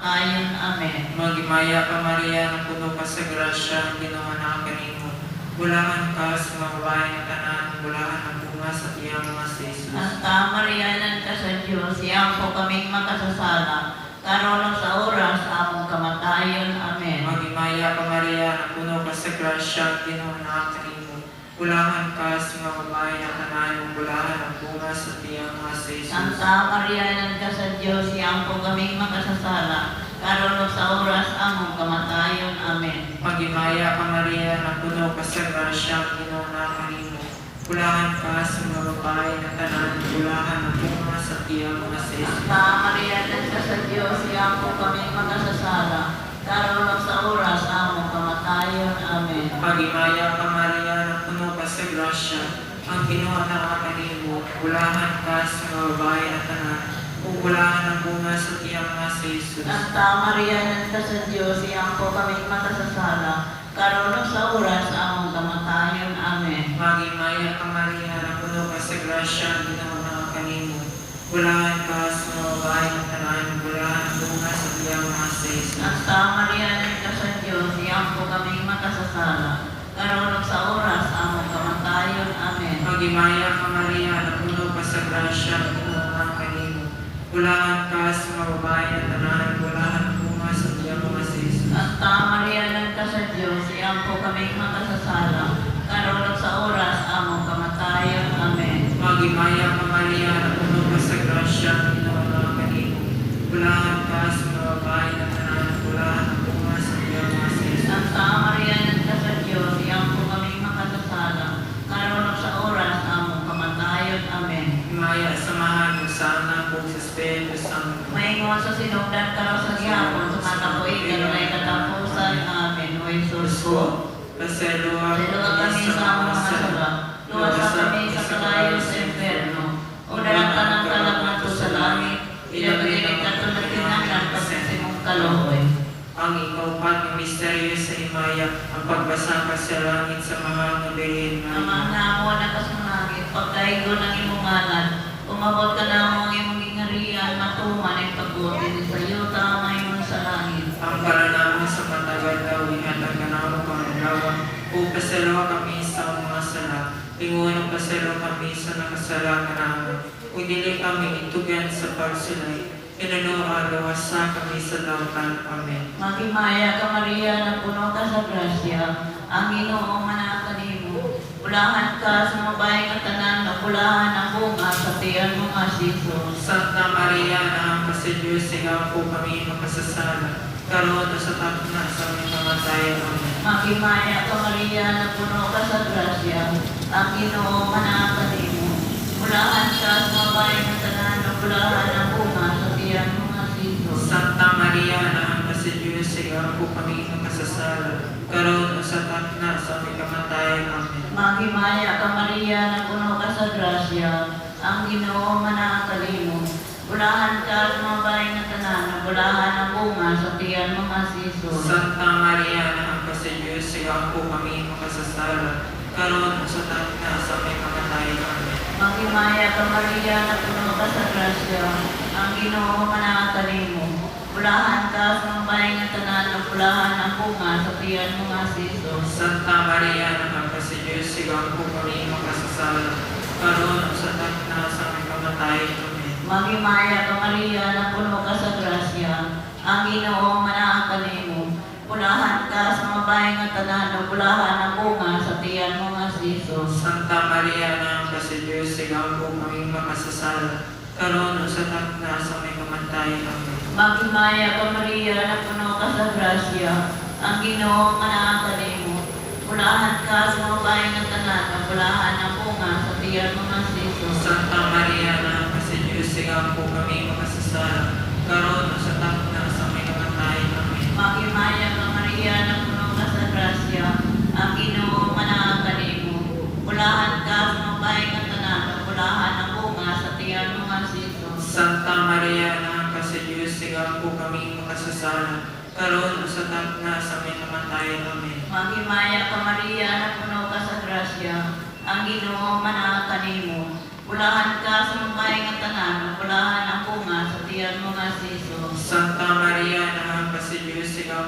Ayon, Amen. Magimaya ka Maria, na puno ka sa grasya, ang Ginoo na kanimo. Bulahan ka sa mga babae nga tanan, bulahan ang bunga sa iyang mga si Jesus. Santa Maria, nan ka sa Diyos, iyang po kaming makasasala, karon sa oras among kamatayon. Amen. Magimaya ka Maria, na puno ka sa grasya, ang Ginoo na kanimo. Bulahan ka sa mga babae nga tanan, bulahan ang bunga sa iyang mga si Jesus. Santa Maria, nan ka sa Diyos, iyang po kaming makasasala, karon sa oras among kamatayon. Amen. Magimaya ka Maria, na puno ka sa grasya, ang Ginoo na kanimo. Bulahan ka sa mga babae nga tanan, bulahan ang bunga sa iyang mga si Jesus. Santa Maria, nan ka sa Diyos, iyang po kaming makasasala, karon sa oras among kamatayon. Amen. Magimaya ka Maria, na puno ka sa grasya, ang Ginoo na kanimo. Bulahan ka sa mga babae nga tanan, bulahan ang bunga sa iyang mga si Jesus. Santa Maria, nan ka sa Diyos, iyang po kaming makasasala, karon sa oras among kamatayon. Amen. Magimaya ka Maria, na puno ka sa grasya, ang Ginoo na kanimo. Bulahan ka sa mga babae nga tanan, bulahan ang bunga sa iyang mga si Jesus. Santa Maria, nan ka sa Diyos, iyang po kaming makasasala, karon sa oras among kamatayon. Amen. Magimaya ka Maria, na puno ka sa grasya, ang Ginoo na kanimo. Bulahan ka sa mga babae nga tanan, bulahan ang bunga sa iyang mga si Jesus. Santa Maria, nan ka sa Diyos, iyang po kaming makasasala, karon sa oras among kamatayon. Amen. Magimaya ka Maria, na puno ka sa grasya, ang Ginoo na kanimo. Bulahan ka sa mga babae nga tanan, bulahan ang bunga sa iyang mga si Jesus. Santa Maria, nan ka sa Diyos, iyang po kaming makasasala, karon sa oras among kamatayon. Amen. Himaya samahan mo sana kung sa Espiritu Santo. Maingon sa sinugdan karon sa gihapon, sumatapoy karon ay katapusan. Amen. O Jesus ko, Paseluwa Luwa kami sa mga sala, luwa sa kami sa kalayo sa impyerno, o daratan ng kalagman sa langit, ilabirin ka to na tinangan pagkasimong kaloy. Ang ikaupat ng misteryo sa himaya, ang pagbasa ka sa langit sa mga ngabilin. Amang namo na kasunangit, pagkaigo ng imong ngalan, umabot ka na mo ang imong ingarian, matuman ay pagbuti sa iyo, tama yun sa langit. Ang karanamon sa matagal daw, ihatag ka na mo pangalawa. O pasalawa kami sa mga sala, tingunong pasalawa kami sa nakasala ka namin. O dili kami itugan sa pagsulay, inanura lawasa kami sa lautan. Amen. Magimaya ka Maria, na puno ka sa grasya, ang Ginoo manaka nimo. Bulahan ka sa mabayang nga tanan, na bulahan ang bunga sa tiyan mo nga Jesus. Santa Maria, na ang Diyos, sigaw po kami makasasala. Karoon sa takna sa aming kamatayan. Amen. Magimaya ka Maria, na puno ka sa grasya, ang Ginoo manaka nimo. Bulahan ka sa mabayang nga tanan, na bulahan ang bunga sa tiyan mo nga Jesus. Santa Maria, na ang Diyos, sigaw po kami makasasala. Karoon sa takna sa aming kamatayan. Amen. Magimaya ka Maria, na puno ka sa grasya, ang Ginoo manaka nimo. Bulahan ka sa mabayang nga tanan, na bulahan ang bunga sa tiyan mo nga Jesus. Santa Maria, na ang Diyos, sigaw po kami makasasala. Karoon sa takna sa aming kamatayan. Amen. Magimaya ka Maria, na puno ka sa grasya, ang Ginoo manaka nimo. Bulahan ka sa mabayang nga tanan, na bulahan ang bunga sa tiyan mo nga Jesus. Santa Maria, na ang Diyos, sigaw po kami makasasala. Karoon sa takna sa aming kamatayan. Amen. Magimaya ka Maria, na puno ka sa grasya, ang Ginoo manaka nimo. Bulahan ka sa mabayang nga tanan, na bulahan ang bunga sa tiyan mo nga Jesus. Santa Maria, na ang Diyos, sigaw po kami makasasala. Karoon sa takna sa aming kamatayan. Amen. Magimaya ka Maria, na puno ka sa grasya, ang Ginoo manaka nimo. Bulahan ka sa mabayang nga tanan, na bulahan ang bunga sa tiyan mo nga Jesus. Santa Maria, na ang Diyos, sigaw po kami makasasala. Karoon sa takna sa aming kamatayan. Amen. Magimaya ka Maria, na puno ka sa grasya, ang Ginoo manaka nimo. Bulahan ka sa mabayang nga tanan, na bulahan ang bunga sa tiyan mo nga Jesus. Santa Maria, na ang Diyos, sigaw po kami makasasala. Karoon sa takna sa aming kamatayan. Amen. Magimaya ka Maria, na puno ka sa grasya, ang Ginoo manaka nimo. Bulahan ka sa mabayang nga tanan, na bulahan ang bunga sa tiyan mo nga Jesus. Santa Maria, na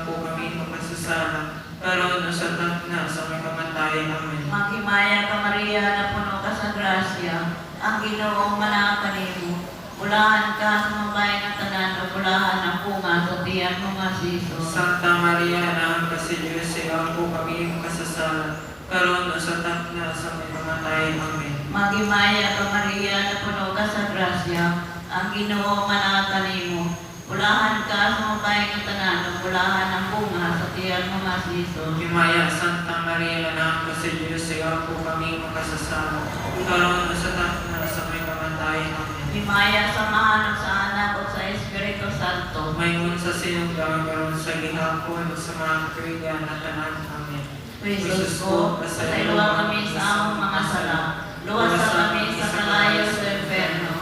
ako kami makasasala, karon sa na sa may kamatayan. Amen. Maghimaya ka Maria na puno ka sa grasya, ang Ginoong manakanin mo. Bulahan ka sa mga bayan ng tanan, o bulahan ang bunga sa tiyan mo nga si Jesus. Santa Maria, anak ka si Diyos, ako kami makasasala, karon sa na sa may kamatayan. Amen. Maghimaya ka Maria na puno ka sa grasya, ang Ginoong manakanin mo. Bulahan ka sa mga bayan ng tanan, o bulahan ang bunga sa tiyan mo nga si Jesus. Himaya, Santa Maria, anak ka si Diyos, ako kami makasasala, karon sa na sa may kamatayan. Amen. Himaya samahan sa anak o sa Espiritu Santo. Mayroon sa sinugdang karon sa gihapon sa mga kaibigan na tanan. Amen. Jesus ko, pasayloa kami sa among mga sala. Luwas kami sa kalayo sa impierno.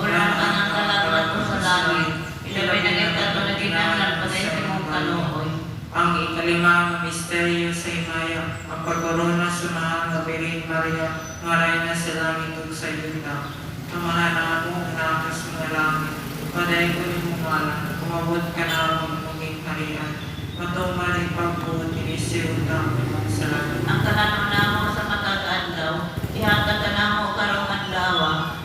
Ulan ka ng kalaglat ko sa langit. Ilabay na kita ito na ginangan patay sa mong kaluoy. Ang ikalimang misteryo sa himaya, ang pagkorona sa mga Birhen Maria, ngaray na sa langit ug sa yuta. Ang mga namong anak sa mga langit, paday ko ni mumala, umabot ka na ang munging harian. Matumaling pagbuot ni Siyuta sa langit. Ang kanano namo sa matag adlaw, ihatag ka namo karong adlaw.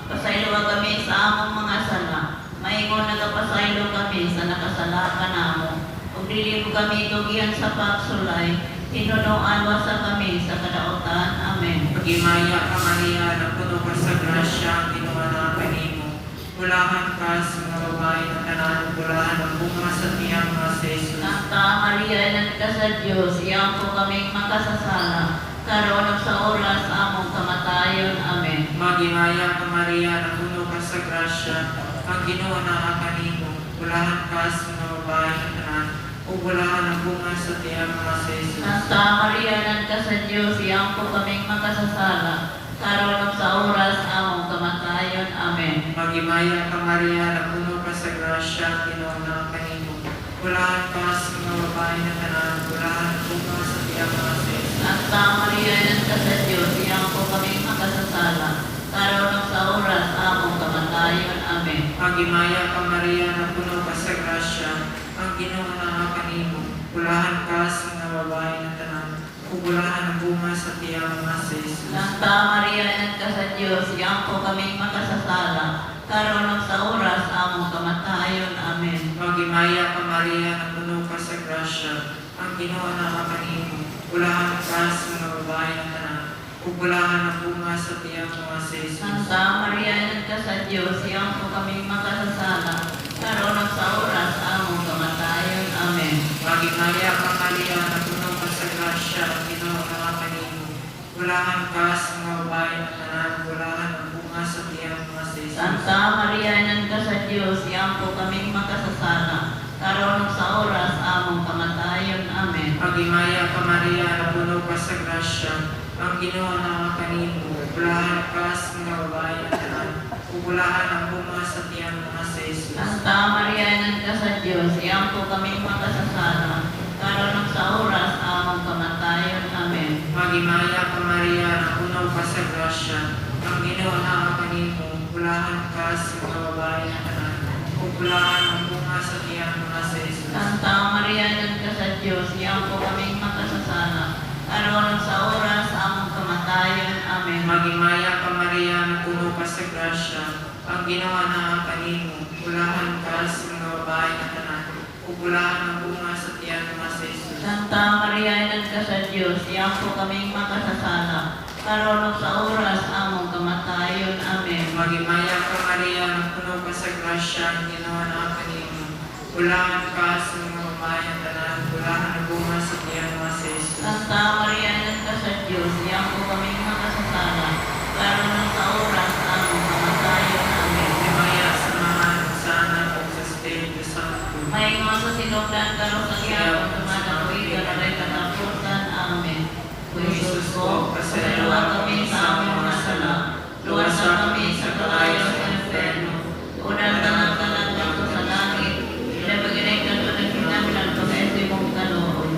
Pasaylo kami sa among mga sala. Maingon nagapasaylo kami sa nakasala ka namo. Ug dili mo kami tugihan sa pagsulay, tinunuan wasa kami sa kadautan. Amen. Pagimaya ka Maria, na puno ka sa grasya, ang Ginoo na kanimo. Bulahan ka sa mga babae na tanan, bulahan ang bunga sa tiyang mga sa Jesus. Santa Maria, inan ka sa Diyos, iyang po kaming makasasala, karon ug sa oras among kamatayon. Amen. Magimaya ka Maria, na puno ka sa grasya, ang Ginoo na kanimo. Bulahan ka sa mga babae na tanan, o bulahan ang bunga sa tiyang mga sa Jesus. Santa Maria, inan ka sa Diyos, iyang po kaming makasasala, karon ug sa oras among kamatayon. Amen. Magimaya ka Maria, na puno ka sa grasya, ang Ginoo na kanimo. Bulahan ka sa mga babae na tanan, bulahan ang bunga sa tiyang mga sa Jesus. Santa Maria, inan ka sa Diyos, iyang po kaming makasasala, karon ug sa oras among kamatayon. Amen. Magimaya ka Maria, na puno ka sa grasya, ang Ginoo na kanimo. Bulahan ka sa mga babae na tanan, o bulahan ang bunga sa tiyang mga sa Jesus. Santa Maria, inan ka sa Diyos, iyang po kaming makasasala, karon ug sa oras among kamatayon. Amen. Magimaya ka Maria, na puno ka sa grasya, ang Ginoo na kanimo. Bulahan ka sa mga babae na tanan, o bulahan ang bunga sa tiyang mga sa Jesus. Santa Maria, inan ka sa Diyos, iyang po kaming makasasala, karon ug sa oras among kamatayon. Amen. Magimaya ka Maria, na puno ka sa grasya, ang Ginoo na kanimo. Bulahan ka sa mga babae na tanan, bulahan ang bunga sa tiyang mga sa Jesus. Santa Maria, inan ka sa Diyos, iyang po kaming makasasala, karon ug sa oras among kamatayon. Amen. Magimaya ka Maria, na puno ka sa grasya, ang Ginoo na kanimo. Bulahan ka sa mga babae na tanan, o bulahan ang bunga sa tiyang mga sa Jesus. Santa Maria, inan ka sa Diyos, iyang po kaming makasasala, karon ug sa oras among kamatayon. Amen. Magimaya ka Maria, na puno ka sa grasya, ang Ginoo na kanimo. Bulahan ka sa mga babae na tanan, o bulahan ang bunga sa tiyang mga sa Jesus. Santa Maria, inan ka sa Diyos, iyang po kaming makasasala, karon ug sa oras among kamatayon. Amen. Magimaya ka Maria, na puno ka sa grasya, ang Ginoo na kanimo. Bulahan ka sa mga babae na tanan, o bulahan ang bunga sa tiyang mga sa Jesus. Santa Maria, inan ka sa Diyos, iyang po kaming makasasala, karon ug sa oras among kamatayon. Amen. Magimaya ka Maria, na puno ka sa grasya, ang Ginoo na kanimo. Bulahan ka sa mga babae na tanan, bulahan ang bunga sa tiyang mga sa Jesus. Santa Maria, inan ka sa Diyos, iyang po kaming makasasala, karon ug sa oras among kamatayon. Amen. Himaya sa mga sa anak at sa Espiritu Santo. Maingon sa sinugdan karon sa gihapon tumatapoy kanalay katapusan. Amen. O Jesus ko, pasayloa kami sa among mga sala, luwasan kami sa kalayo sa impierno. Unang talang-talang ko sa langit, ilabaginay ka to ng kinamilan pag-esi mong kaluoy.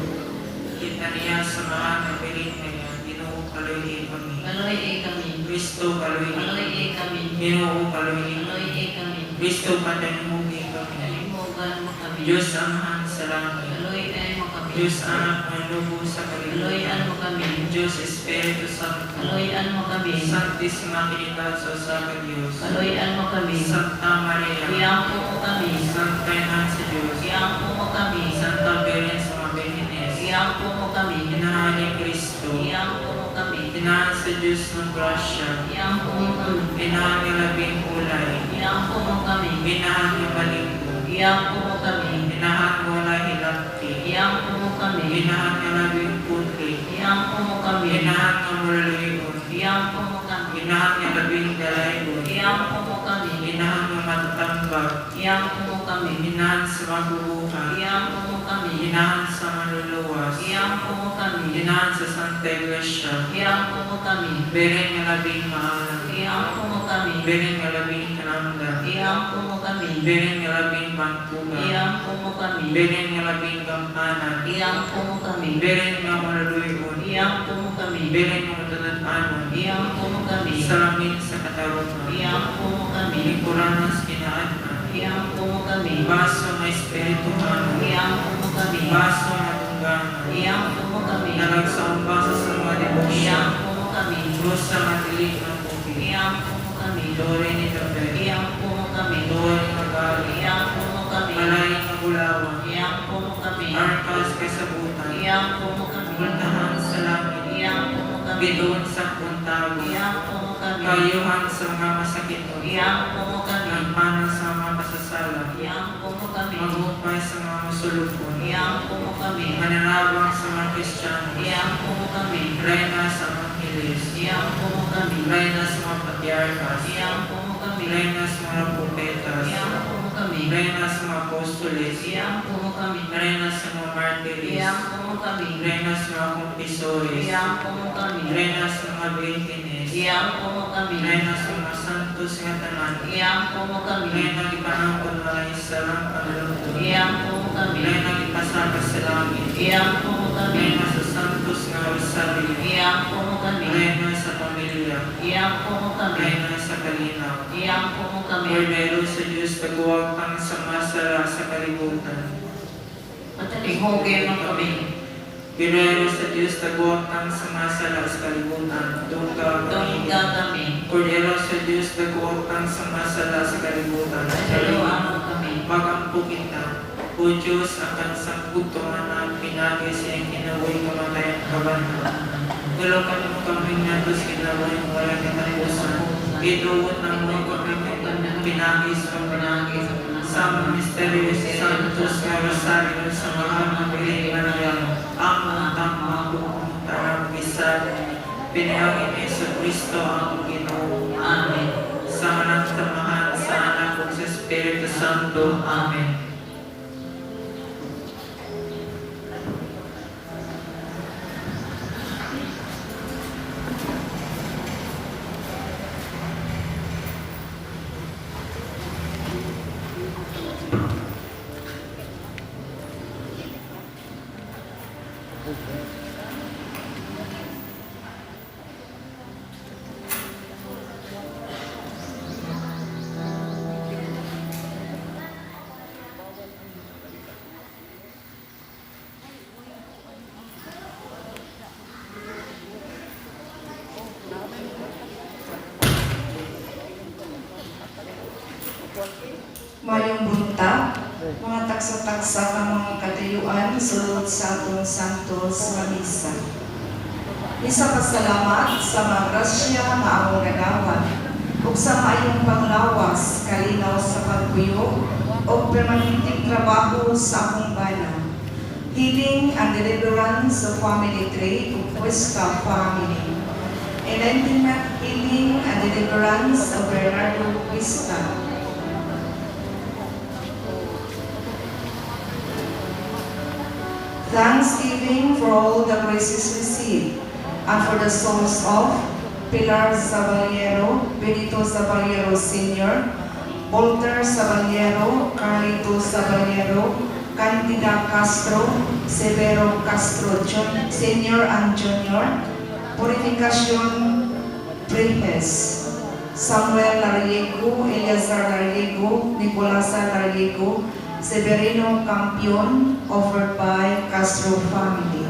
Kita niya sa mga kapiling niya, Ginoo kaluhin kami. Kaloy kami. Kristo kaluhin Kaloy kami. kami. Ginoo kaluhin Kaloy kami. kami. Kristo pataymuhin kami. Kalimugan mo kami. Diyos Amahan sa langit. Kaloy mo Diyos Anak na lubos sa kalibutan. Kaloyan mo kami. Diyos Espiritu Santo. Kaloyan mo kami. Santisima Trinidad sa Saka Diyos. Kaloyan mo kami. Santa Maria. Iampo mo kami. Santa Ina sa Diyos. Iampo mo kami. Santa Virgen sa mga Birhenes. Iampo mo kami. Inahan ni Cristo. Iampo mo kami. Inahan sa Diyos ng grasya. Iampo mo kami. Inahan ni Labing Ulay. Iampo mo kami. Inahan ni Malinggo. Iampo mo kami. Inahan mo na hilakti. Iampo mo kami. Inahan ni Labing Puti. Iampo mo kami. Inahan ng Mulaluyon. Iampo mo kami. Inahan ni Labing Dalaygon. Iampo mo kami. Inahan ng Matatambag. Iampo mo kami. Inahan sa mabubuhay. Iampo mo kami. Inahan sa maluluwas. Iampo mo kami. Inahan sa Santa Iglesia. Iampo mo kami. Beren nga labing maalam. Iampo mo kami. Beren nga labing kanamda. Iampo mo kami. Beren nga labing bangkuga. Iampo mo kami. Beren nga labing gampanan. Iampo mo kami. Beren nga malaluyon. Iampo mo kami. Beren nga matatanan. Iampo mo kami. Salamin sa katarungan. Iampo mo kami. Lingkuranas kinaanan. Iampo mo kami. Baso ng Espiritu Hano. Iampo mo kami. Baso ng tungganan. Iampo mo kami. Nalagsamba sa mga debosyon. Iampo mo kami. Diyos sa matilig ng bukid. Iampo mo kami. Dore ni David. Iampo mo kami. Dore ni Magali. Iampo mo kami. Malay na gulawan. Iampo mo kami. Arkas kasabutan. Iampo mo kami. Puntahan sa langit. Iampo mo kami. Bituon sa puntago. Iampo mo kami. Kayuhan sa mga masakit. Iampo mo kami. Nagpanan sa mga pasasala. Iampo mo kami. Magupay sa mga masulupon. Iampo mo kami. Mananabang sa mga Kristiyano. Iampo mo kami. Reyna sa mga Hilis. Iampo mo kami. Reyna sa mga patriarkas. Iampo mo kami. Reyna sa mga propetas. Iampo mo kami. Reyna sa mga apostoles. Iampo mo kami. Reyna sa mga martiris. Iampo mo kami. Reyna sa mga kumpisores. Iampo mo kami. Reyna sa mga virgines. Iampo mo kami. Reyna sa mga santos nga tanan. Iampo mo kami. Reyna ipanangkon malay sa lang panluto. Iampo mo kami. Reyna ipasaka sa langit. Iampo mo kami. Reyna sa santos nga rosario. Iampo mo kami. Reyna sa pamilya. Iampo mo kami. Reyna sa kalinaw. Iampo mo kami. Cordero sa Diyos, taguwag kang sumasala sa kalibutan. Patalinghoge mo kami. Cordero sa Diyos, taguwag kang sumasala sa kalibutan. Dungga kami. Tungga kami. Cordero sa Diyos, taguwag kang sumasala sa kalibutan. Padaluan mo kami. Magampo kita. O Diyos, akan sa putungan na pinagay sa iyong kinaway kamatayan kabanta. Galakan mo kami nga dos kinaway mo walang katapusan. Iduot ng mga kami pinagay sa pinagay sa mga misterios santos nga rosario sa mahal na piling manayang ang mga tamang tarang bisan pinayangin sa Kristo ang Ginoo. Amen. Sa manang tamahan sa anak ug sa Espiritu Santo. Amen. Mayong buntag, mga taksa-taksa ka mga katayuan, sulod sa atong santos nga misa. Isa pasalamat sa mga grasya nga among ganawan, ug sa maayong panglawas, kalinaw sa pagpuyo, o permanenteng trabaho sa akong bana. Healing and deliverance of family tree ug Cuesta family. Enlightenment, healing and deliverance of Bernardo Cuesta. Thanksgiving for all the graces received, and for the souls of Pilar Zaballero, Benito Zaballero Sr., Walter Zaballero, Carlito Zaballero, Candida Castro, Severo Castro Sr. and Jr., Purificación Primes, Samuel Lariego, Eleazar Lariego, Nicolasa Lariego, Severino Campion, offered by Castro family.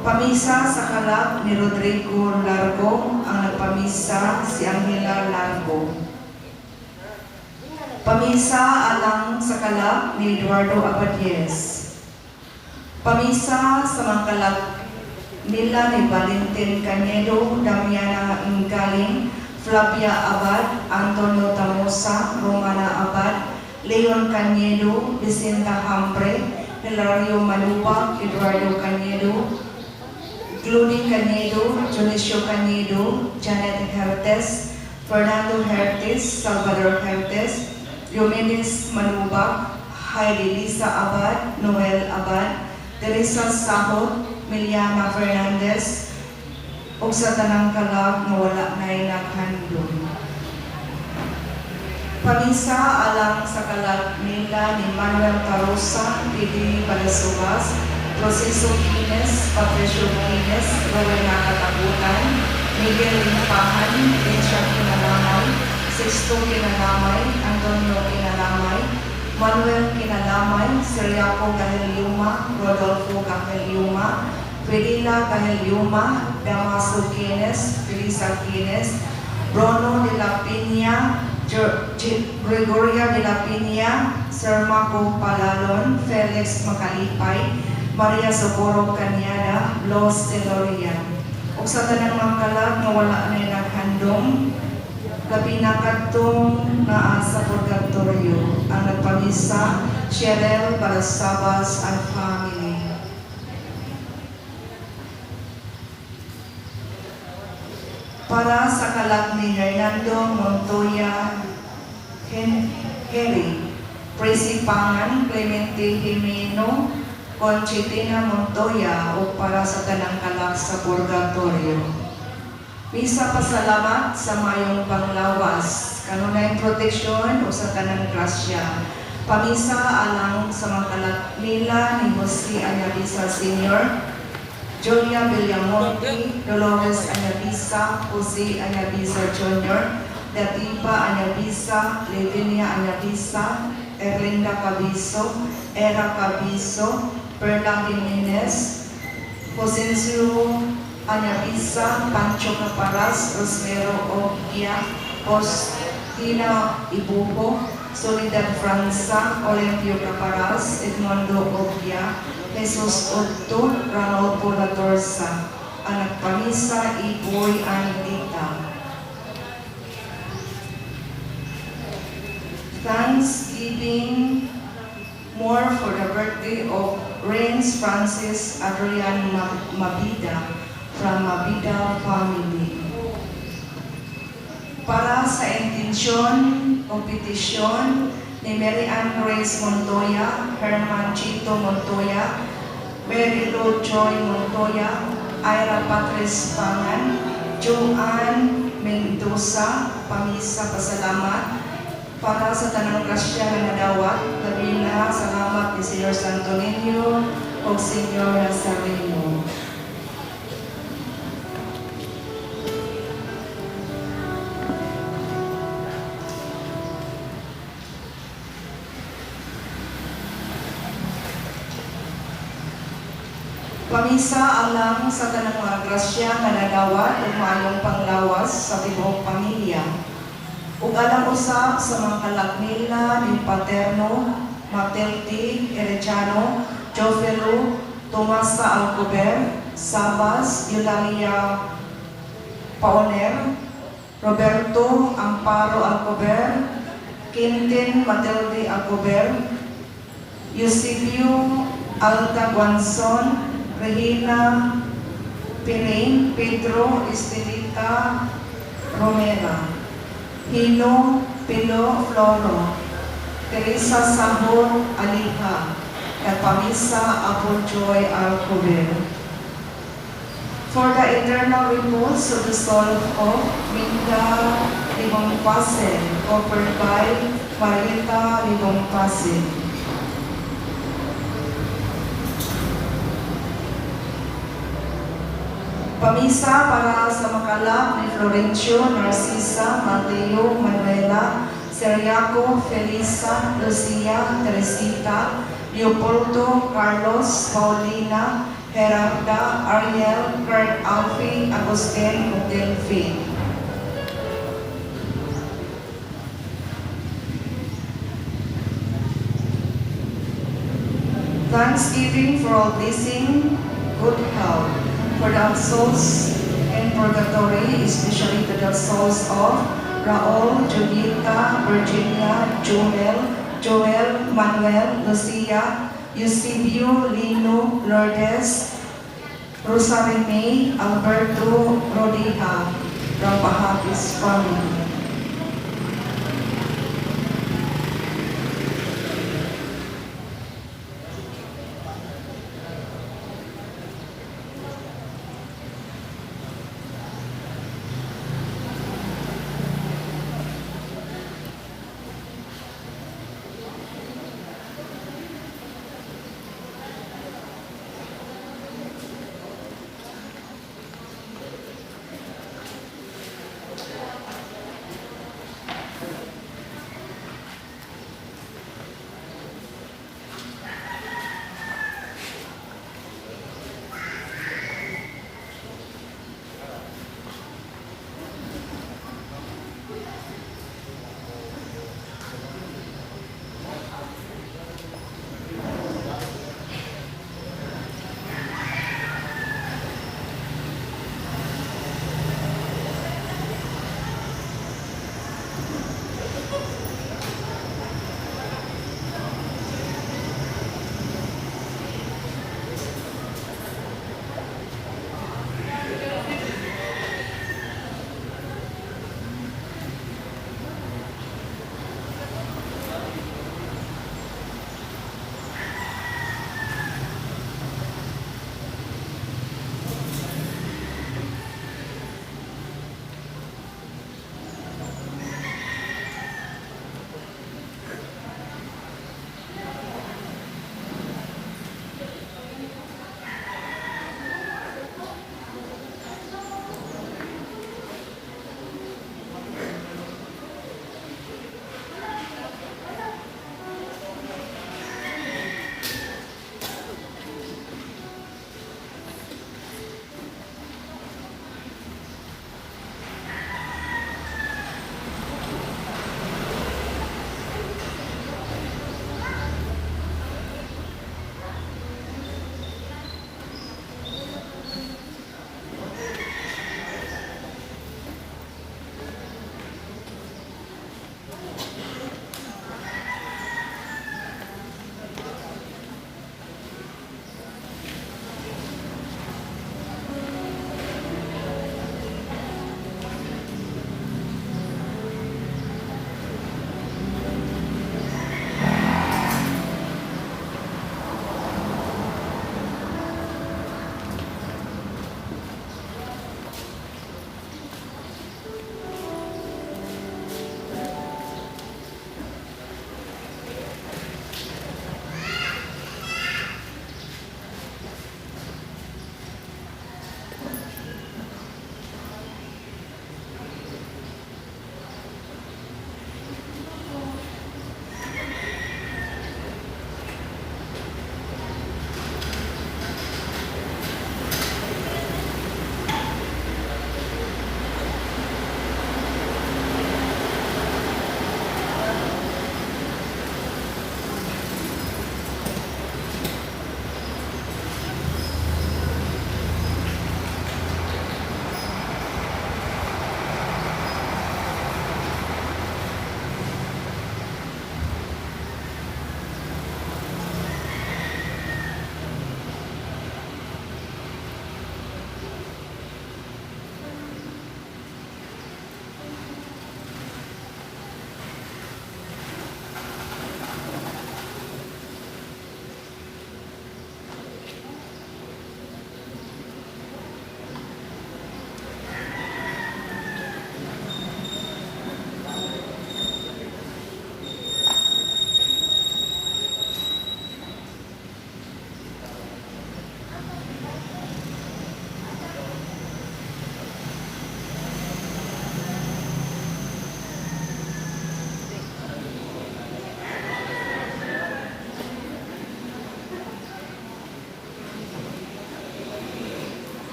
Pamisa sa kalab ni Rodrigo Largo, ang nagpamisa si Angela Largo. Pamisa alang sa kalab ni Eduardo Abadies. Pamisa sa mga kalab nila ni Valentin Canedo, Damiana Ingaling, Flavia Abad, Antonio Tamosa, Romana Abad, Leon Canedo, Vicenta Hambre, Hilario Malubak, Eduardo Canedo, Glody Canedo, Junicio Canedo, Janet Hertes, Fernando Hertes, Salvador Hertes, Diomedes Malubak, Heidi Lisa Abad, Noel Abad, Teresa Sahot, Miliana Fernandez, ug sa tanang kalab nga wala na'y naghandom. Pamisa alang sa kalab nila ni Manuel Carosa, Pidi Balasubas, Proceso Quines, Patricio Quines, Rowena Katakutan, Miguel Limpahan, Richard Kinalamay, Sixto Kinalamay, Antonio Kinalamay, Manuel Kinalamay, Seriaco Gahelyuma, Rodolfo Gahelyuma, Felina Gahelyuma, Damaso Quines, Felisa Quines, Bruno de la Piña, Gregoria de la Piña, Sir Marco Palalon, Felix Macalipay, Maria Socorro Cañada, Los Telorian. O sa tanang mga kalab nga wala na naghandom, labi na kadtong naa sa purgatorio ang nagpamisa, Cheryl Balasabas and family. Para sa kalab ni Hernando Montoya Henry, Presi Pangan, Clemente Jimeno, Conchitina Montoya o para sa tanang kalab sa purgatorio. Misa pasalamat sa mayong panglawas, kanunay proteksyon o sa tanang grasya. Pamisa alang sa mga kalab nila ni Jose Anyabisa Sr., Julia Villamonte, Dolores Anyabisa, Jose Anyabisa Jr., Datipa Anyabisa, Lavinia Anyabisa, Erlinda Cabiso, Era Cabiso, Perla Jimenez, Josencio Anyabisa, Pancho Caparas, Rosmero Ogia, Postina Ibuho, Soledad Franza, Olimpio Caparas, Edmundo Ogia, Jesus Otto, Ranolfo Latorsa, anak pamisa, Iboy Anita. Thanksgiving more for the birthday of Renz Francis Adrian Mabida from Mabida family. Para sa intensyon o petisyon ni Mary Ann Grace Montoya, Herman Chito Montoya, Mary Lou Joy Montoya, Ira Patrice Pangan, Joanne Mendoza, pamisa pasalamat para sa tanang grasya nga nadawat, labi na salamat ni Sr. Santo Niño o Sr. Nazareno. Pamisa alang sa tanang mga grasya nga nadawat ug maayong panglawas sa tibuok pamilya. Ug alang usab sa mga kalaknila ni Paterno, Matelti, Erechano, Jofelo, Tomasa Alcober, Sabas, Eulalia Paoner, Roberto Amparo Alcober, Quintin Matilde Alcober, Eusebio Alta Guanzon, Regina Pirain, Pedro Estelita Romera, Hino Pilo Floro, Teresa Sahor Aliha, Pamisa Apo Joy Alcover. For the eternal repose of the soul of Minda Libompasen, offered by Marita Libompasen. Pamisa para sa makalap ni Florencio, Narcisa, Mateo, Manuela, Seriaco, Felisa, Lucia, Teresita, Leopoldo, Carlos, Paulina, Gerarda, Ariel, Kurt, Alfie, Agustin, ug Delphine. Thanksgiving for all blessing, good health, for the souls in purgatory, especially to the souls of Raul, Julieta, Virginia, Joel, Manuel, Lucia, Eusebio, Lino, Lourdes, Rosario May, Alberto, Rodiha, Rapahapis family.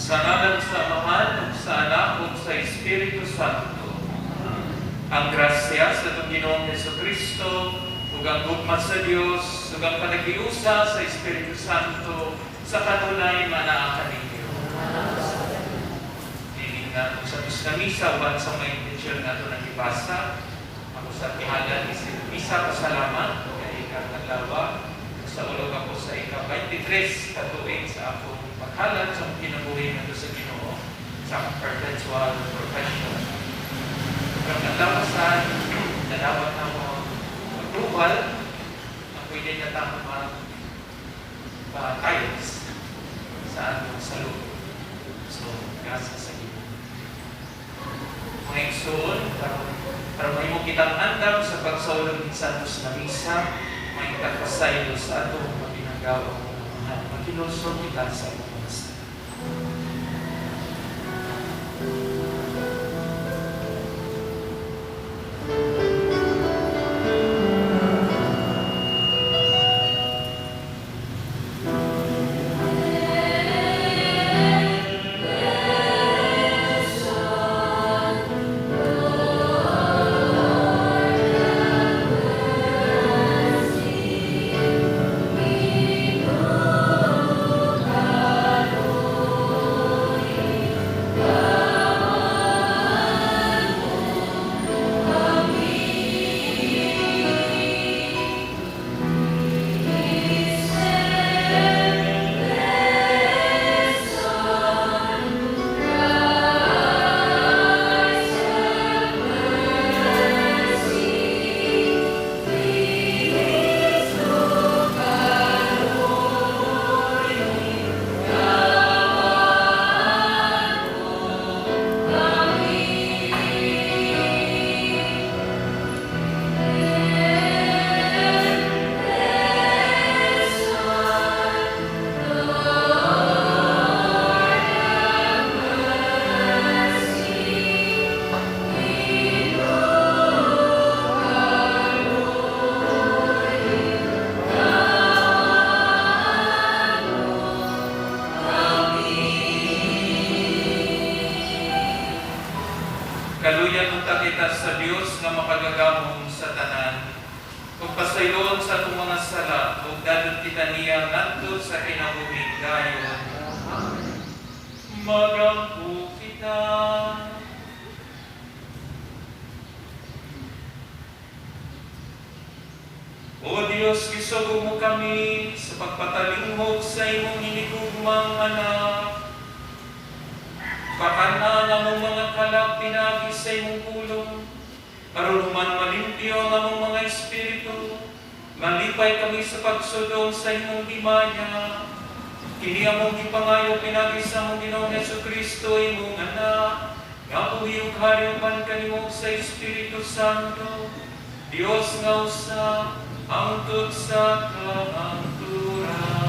Sa ngalan sa Mahal, ug sa Anak, ug sa Espiritu Santo. Ang grasya sa itong Ginoong Jesucristo, ug ang gugma sa Dios, ug ang panagiusa sa Espiritu Santo, sa kanunay manaa kaninyo. Dinig na sa Diyos na misa, uban sa mga intensyon na ito nagibasa, ako sa pihalan, misa pasalamat, kay ikataglawa, sa ulog ako sa ika-23 katuig sa akong paghalat sa kinabuhi na sa Ginoo sa perpetual profession. Pero nalawasan, nalawat na mo approval, ang pwede na tamo mag-titles sa atong salud. So, gasa sa Ginoo. Mga igsoon, para mahimo kitang andam sa pagsaulog ni Santos na Misa, may ikatpasaylo sa atong mabinagawang mga makilusong kita sa mga masa. Kaluyan unta kita sa Dios nga makagagamong sa tanan. Ug pasayloon sa atong mga sala, ug dadon kita niya ngadto sa kinabuhing dayon. Magampo kita. O Dios, gisugo mo kami sa pagpatalinghob sa imong hinigugmang anak. Pakana nga mong mga kalab pinagi sa imong pulong, aron man malimpyo ang among mga espiritu, malipay kami sa pagsudong sa imong dimaya. Kini among gipangayo pinagi sa among Ginoong Jesucristo imong anak, nga buhi ug hari man kanimo sa Espiritu Santo, Dios nga usa, hangtod sa kahangturan.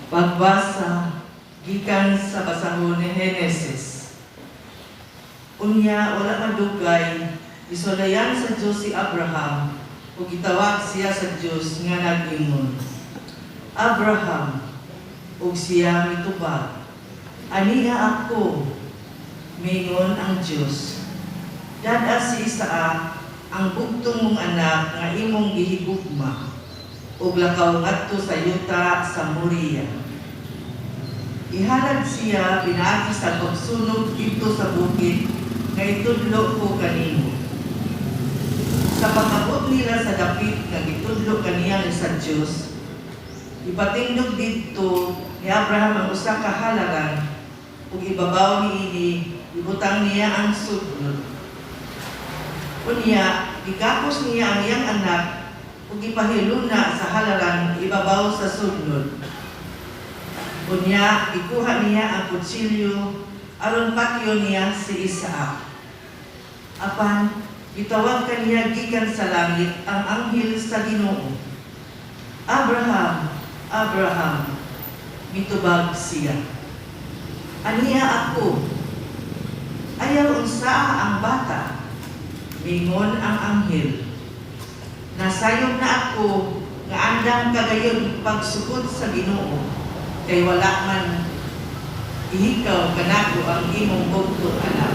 Pagbasa gikan sa basahon ni Henesis. Unya wala madugay isulayan sa Dios si Abraham ug gitawag siya sa Dios nga nag-ingon. Abraham, ug siya mitubag. Aniha ako, mingon ang Dios. Dada si Isaac ang bugtong mong anak nga imong gihigugma ug lakaw ngadto sa yuta sa Moriah. Ihalad siya pinaagi sa pagsunog dito sa bukid nga itudlo ko kanimo. Sa pag-abot nila sa dapit nga gitudlo kaniya sa Dios, ipatingnog dito ni Abraham ang usa ka halagan ug ibabaw niini ibutang niya ang sudlot. Unya igapos niya ang iyang anak ug ipahiluna sa halalan ibabaw sa sudlot. Unya ikuha niya ang kutsilyo aron patyo niya si Isaac. Apan gitawag kaniya gikan sa langit ang anghel sa Ginoo. Abraham, Abraham, mitubag siya. Aniya ako. Ayaw unsa ang bata. Mingon ang anghel. Nasayop na ako nga andang kagayon pagsugod sa Ginoo, kay wala man ihikaw kanako ang imong bugtong anak.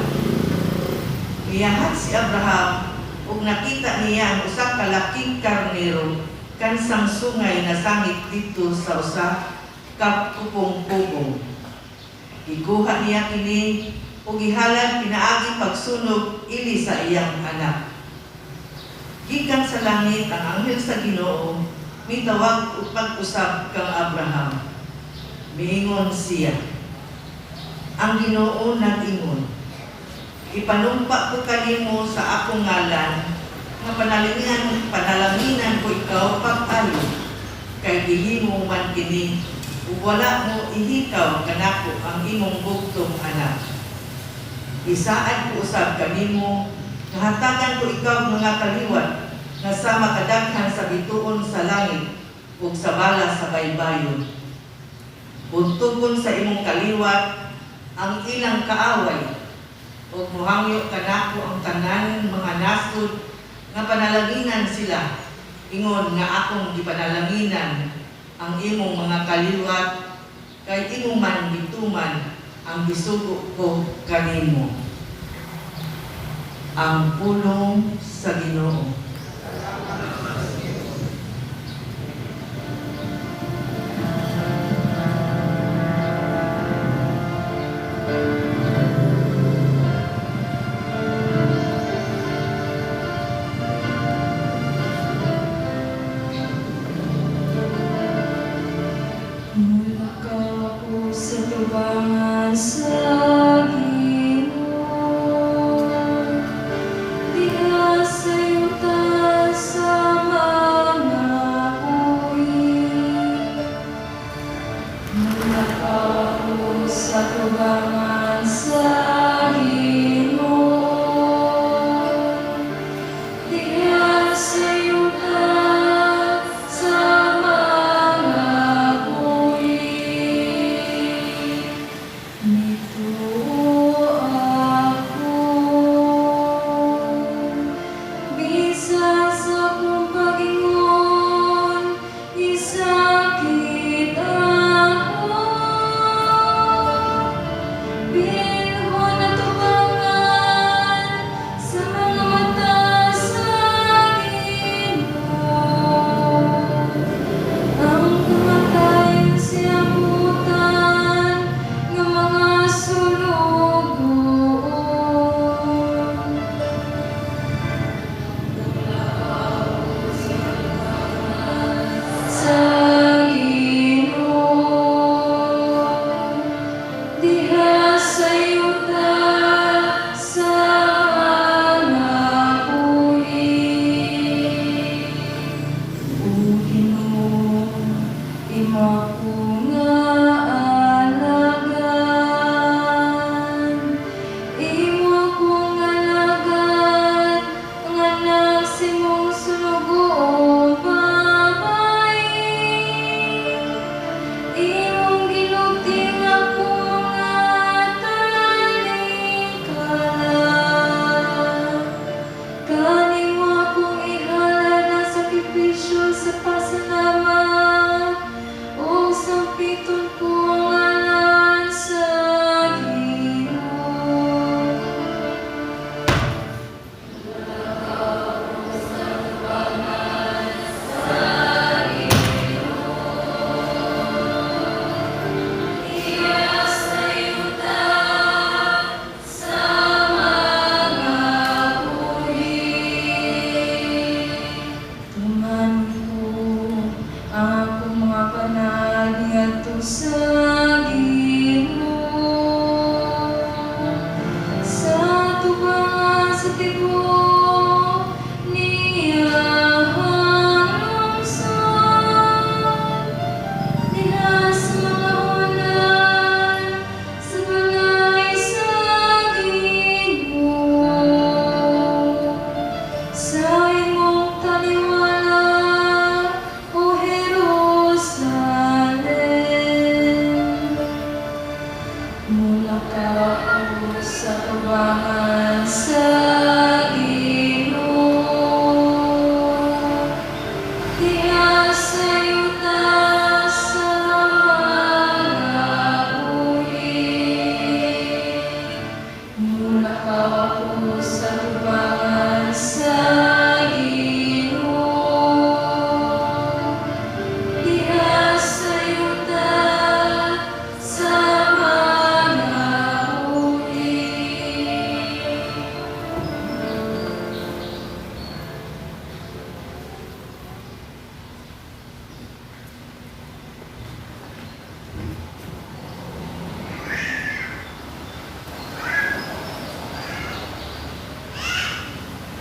Miyahat si Abraham ug nakita niya ang usa ka laking karnero kansang sungay na sangit dito sa usa ka pupong-pupong. Ikuha niya kini ug gihalad pinaagi pagsunog ili sa iyang anak. Gikan sa langit ang anghel sa Ginoo mitawag ug pag-usab kang Abraham. Miingon siya. Ang Ginoo nag-ingon, ipanumpa ko kanimo sa akong ngalan nga panalanginan ko ikaw pag-ayo, kay gihimo man kini ug wala mo ihikaw kanako ang imong bugtong anak. Isaad ko usab kanimo nga hatagan ko ikaw mga kaliwat nga sa makadaghan sa bituon sa langit ug sa bala sa baybayon. Buntugon sa imong kaliwat ang ilang kaaway ug muhangyo kanako ang tanan mga nasod nga panalanginan sila, ingon nga akong gipanalanginan ang imong mga kaliwat, kay imo man bituman ang gisugo ko kanimo. Ang pulong sa Ginoo. Sa Ginoo, di na sa'yo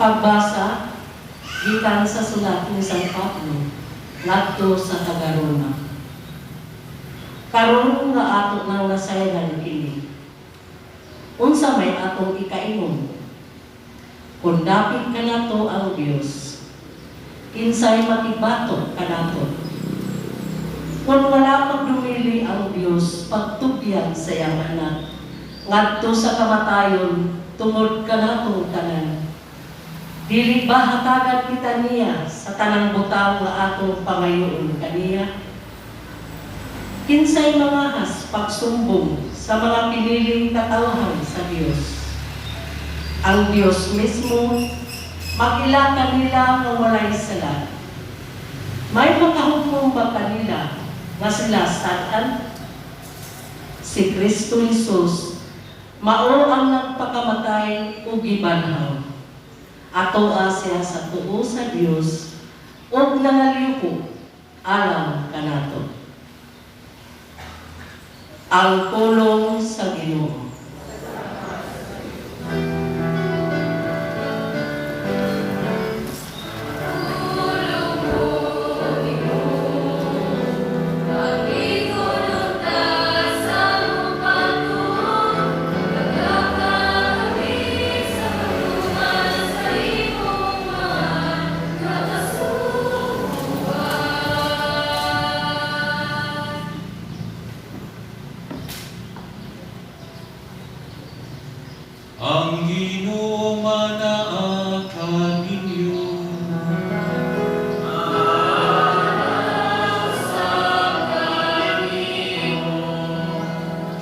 Pagbasa gikan sa sulat ni San Pablo ngadto sa taga-Roma. Karon nga ato nang nasayran kini. Unsa may atong ikaingon? Kung dapit kanato ang Dios, kinsay makibato kanato? Kung wala pagdumili ang Dios pagtubyan sa iyang anak, ngadto sa kamatayon tungod kanatong tanan. Dili ba hatagan kita niya sa tanang butang nga atong pangayoon kaniya? Kinsay mangahas pagsumbong sa mga piniling katawhan sa Dios. Ang Dios mismo makila kanila nga walay sala. May makahukom ba kanila nga sila satan? Si Kristo Jesus mao ang nagpakamatay ug gibanhaw. Atoa siya sa tuo sa Dios ug nangaliyuko alang kanato. Ang pulong sa Ginoo. Ang Ginoo manaakan ninyo.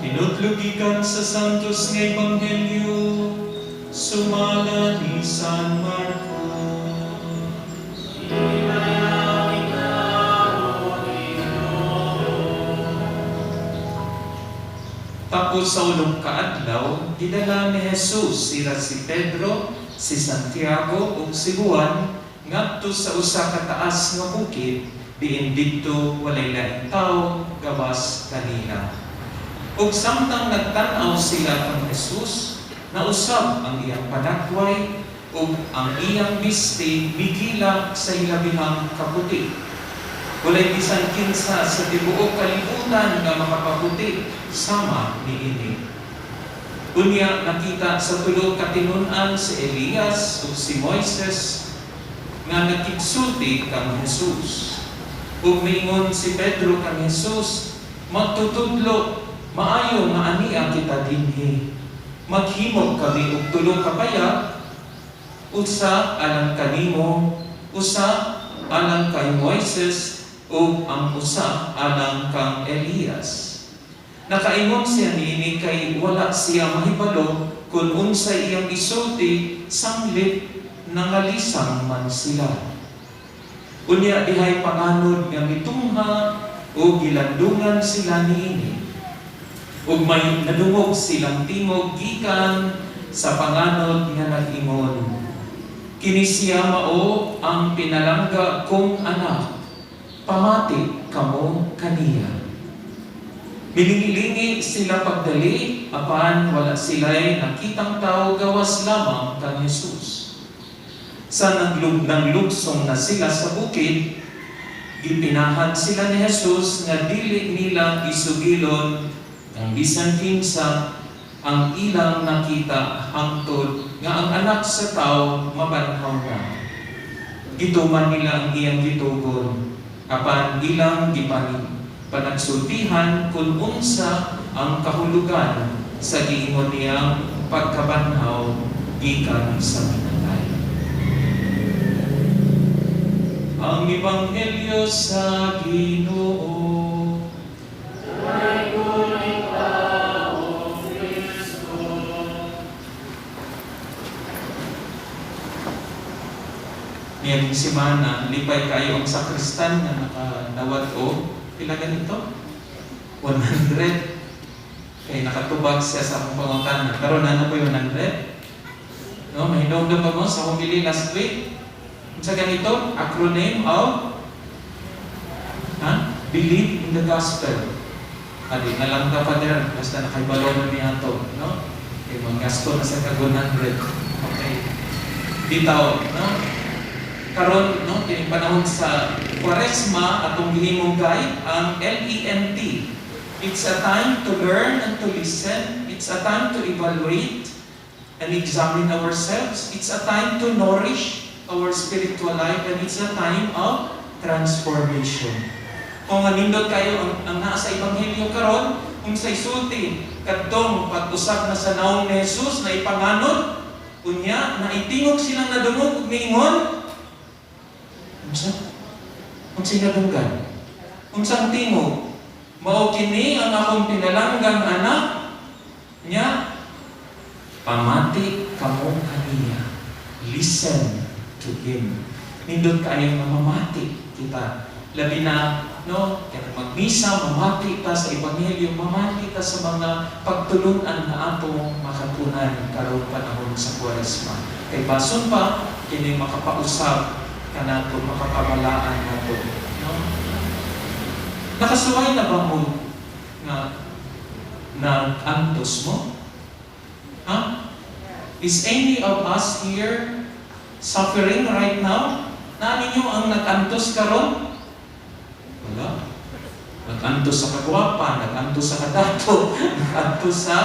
Kinutlugikan sa Santos nga Ebanghelyo, sumala ni San Marcos. Tapos sa ulong kaadlaw, gidala ni Jesus sila si Pedro, si Santiago ug si Juan ngadto sa usa ka taas nga bukid diin didto walay laing tawo gawas kanila. Ug samtang nagtan-aw sila kang Jesus, nausab ang iyang panagway ug ang iyang biste migila sa ilabihang kaputi. Walay bisan kinsa sa tibuok kalibutan nga makapaputi sama niini. Unya nakita sa tulo ka tinun-an si Elias ug si Moises nga nakigsulti kang Jesus. Ug miingon si Pedro kang Jesus, magtutudlo, maayo nga ania kita dinhi. Maghimog kami og tulo ka payag, usa alang kanimo, usa alang kay Moises, ug ang usa alang kang Elias. Nakaingon siya niini kay wala siya mahibalo kung unsa iyang isulti sanglit nangalisang man sila. Unya dihay panganod nga mitungha o gilandungan sila niini. Ug may nadungog silang timog gikan sa panganod nga nag-ingon, kini siya mao ang pinalangga kong anak, pamati kamo kaniya. Milingi-lingi sila pagdali, apan wala sila'y nakitang tao gawas lamang kang Jesus. Sa nanglugsong na sila sa bukid, gipinahan sila ni Jesus nga dili nila isugilon ang bisan kinsa ang ilang nakita hangtod nga ang anak sa tao mabanhaw na. Gituman nila ang iyang gitugon, apan ilang panagsultihan kung unsa ang kahulugan sa giingon niyang pagkabanhaw gikan sa pinatay. Ang Ebanghelyo sa Ginoo. Ngayong simana, lipay kayo ang sakristan na nakanawat o pila ganito? 100. Kaya nakatubag siya sa akong panguntahan. Karoon na po yung 100. No, mahinog na pa mo sa homily last week. Sa ganito, acronym of Believe in the Gospel. Adi, nalang ka pa din. Basta nakaibalo na niya ito. No? Okay, mga gasto na sa kag 100. Okay. bitaw, no? Karon, no, kini panahon sa Kwaresma atong gihimong guide ang LENT. It's a time to learn and to listen. It's a time to evaluate and examine ourselves. It's a time to nourish our spiritual life, and it's a time of transformation. Kung nindot kayo ang nasa Ebanghelyo karon, kung sa isulti kadtong pag-usab na sa naong ni Jesus na ipanganod, unya naitingog silang nadungog ug niingon, unsay nadunggan? Unsang tingog? Mao kini ang akong pinalanggang anak nya, pamati kamo kaniya. Listen to him. Nindot kayo mamamati kita. Labi na, no, kaya magmisa, mamati ta sa Ebanghelyo, mamati ta sa mga pagtulunan na atong makatunan karon panahon sa Kwaresma. Kay bason pa, kini makapausab kanato, makapamalaan nato. No? Nakasuway na ba mo na antos mo? Huh? Is any of us here suffering right now? Na ninyo ang nag-antos karon? Wala. Nag-antos sa kagwapa, nag-antos sa kadato, nag-antos sa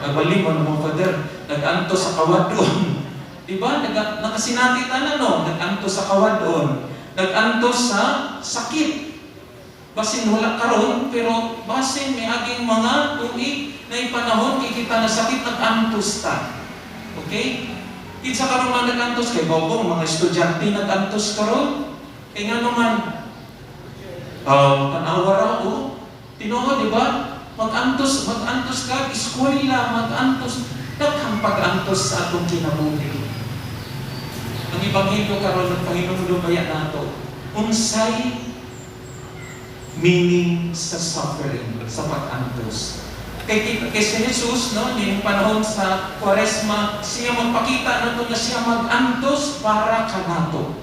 nagbaling mo ng Father, nag-antos sa kawadon. Diba? Nakasinati na no? Nag-antos sa kawadon, nag-antos sa sakit. Basin wala karon, pero basin may aging mga tuig na ipanahon kikita na sakit, nag-antos ta. Okay? Kitsa karon man nag-antos kay Bobong, mga estudyante nag-antos karon. Kaya nga naman, panawara o, tinuha, di ba? Mag-antos ka, eskwela, mag-antos, daghang pag-antos sa atong kinabuhi. Ang Ebanghelyo karon ng Panginoon lumaya nato, unsay meaning sa suffering, sa pag-antos. Kay si Jesus, no, yung panahon sa Kwaresma, siya magpakita nato na siya mag-antos para kanato.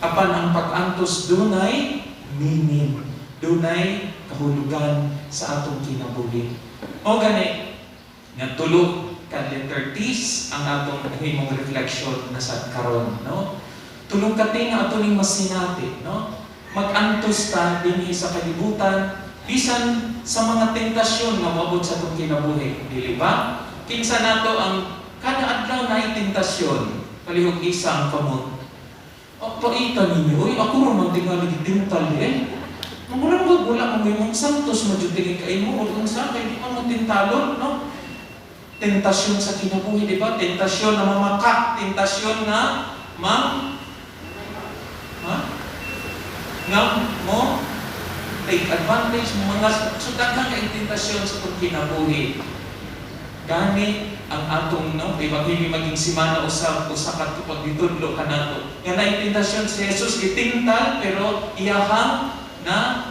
Apan ang pag-antos dunay meaning, dunay kahulugan sa atong kinabuhi. O gani, nga tulo ka letter T's ang atong himong reflection na sa karon, no? Tulong kati nga ato ning masinati, no? Mag-antos ta dinhi sa kalibutan bisan sa mga tentasyon nga moabot sa atong kinabuhi, dili ba? Kinsa nato ang kada adlaw na tentasyon, palihog isa ang kamot. O paita ninyo, uy, ako naman tingali tintal eh. Mura mo, wala mo yung santos, madyutingin kayo mo, o kung saan, kaya di mo tintalon, no? Tentasyon sa kinabuhi, di ba? Tentasyon na mamaka, tentasyon na mo take advantage mo mga sudaghang kay tentasyon sa kinabuhi. Gani ang atong no, Ebanghelyo maging simana usa ka pagditudlo kanato. Nga na tentasyon si Jesus itintal pero iyahang na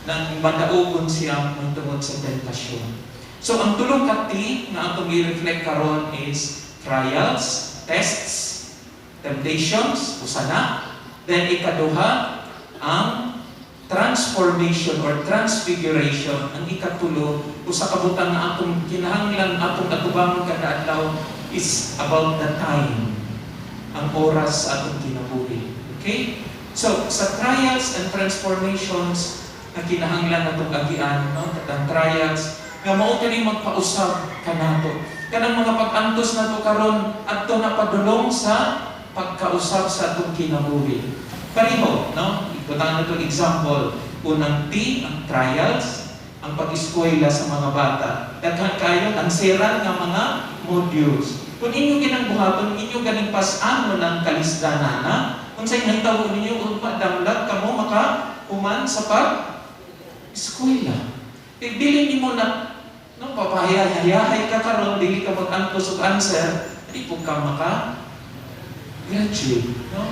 nang madaogon siya tungod sa tentasyon. So ang tulong kati nga atong i-reflect karon is trials, tests, temptations, usana. Then ikaduha ang transformation or transfiguration. Ang ikatulo, usa ka butang nga atong kinahanglan atong atubang kada adlaw is about the time. Ang oras sa atong kinabuhi. Okay? So, sa trials and transformations na kinahanglan atong agian, no? Katang trials, nga mao kini magpausab kanato. Kanang mga pag-antos nato karon adto na padulong sa pagkausab sa atong kinabuhi. Pareho, no? Ikutan nato example. Unang T, ang trials, ang pag-eskwela sa mga bata. Daghan kayo ang seran nga mga modules. Kung inyo ginangbuhaton, inyo ganing pas-ano ng kalisdanana, kung sa'y nahitaw ninyo, madamlag ka mo maka-uman sa pag-eskwela. E dili mo na, no, papahayahay ka karon, dili ka mag-antos o answer, di po ka maka-graduate, no?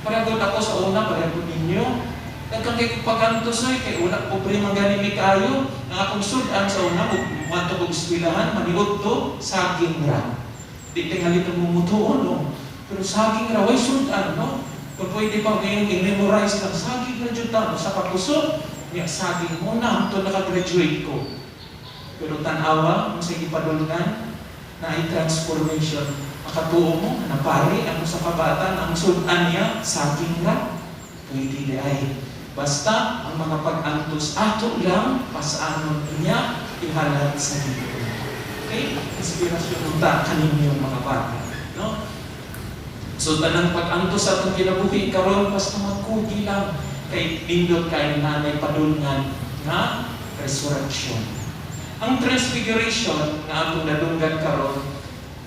Paragod ako sa una, paragod ninyo. Nagkang kay pag-antos ay, kay una pobre manganimi kayo, ang akong sudan sa una, umanto kong eskwelahan, maniod to, saging ra. Di tingali itong mumutuon, no? Pero saging ra, way sudan, no? Kung pwede pa ngayong i-memorize lang, saging graduate sa kapuso, niya saging muna, hangtod nakagraduate ko. Pero tanawa, kung sa ipadulungan, na ay transformation. Makatuo mo na pare ako sa kabatan ang sudan niya saging na pwede di ay. Basta ang mga pag-antos ato lang pasanon niya ihalad sa Ginoo. Okay? Inspirasyon ta kaninyo mga bata, no? So tanang pag-antos sa atong kinabuhi karon basta magkugi lang kay nindot kay nanay padulngan nga resurrection. Ang transfiguration nga atong nadunggan karon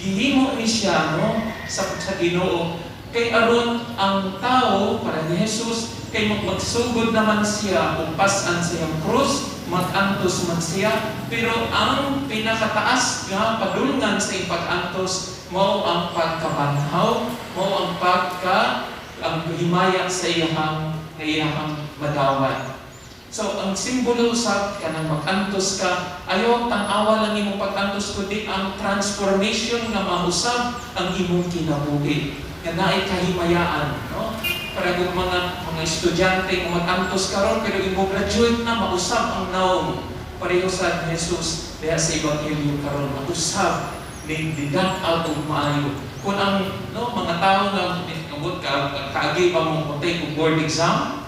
gihimo ni siya no sa Ginoo kay aron ang tao para ni Jesus kay magsugod naman siya kung pasan siyang krus, mag-antos man siya, pero ang pinakataas nga padulngan sa pag-antos mao ang pagkabanhaw, mao ang ang himaya sa iyang madawat. So, ang simbolo usab kanang mag-antos ka, ayaw tanawa lang imong pag-antos kundi ang transformation nga mausab ang imong kinabuhi. Nga naay kahimayaan, no? Para kung mga estudyante kung mag-antos karon pero imo graduate na mausab ang naong pareho sa Jesus diha sa ebanghelyo karon mausab ning didat out of maayo. Kung ang mga tao nga nabot kaagi pa mo take board exam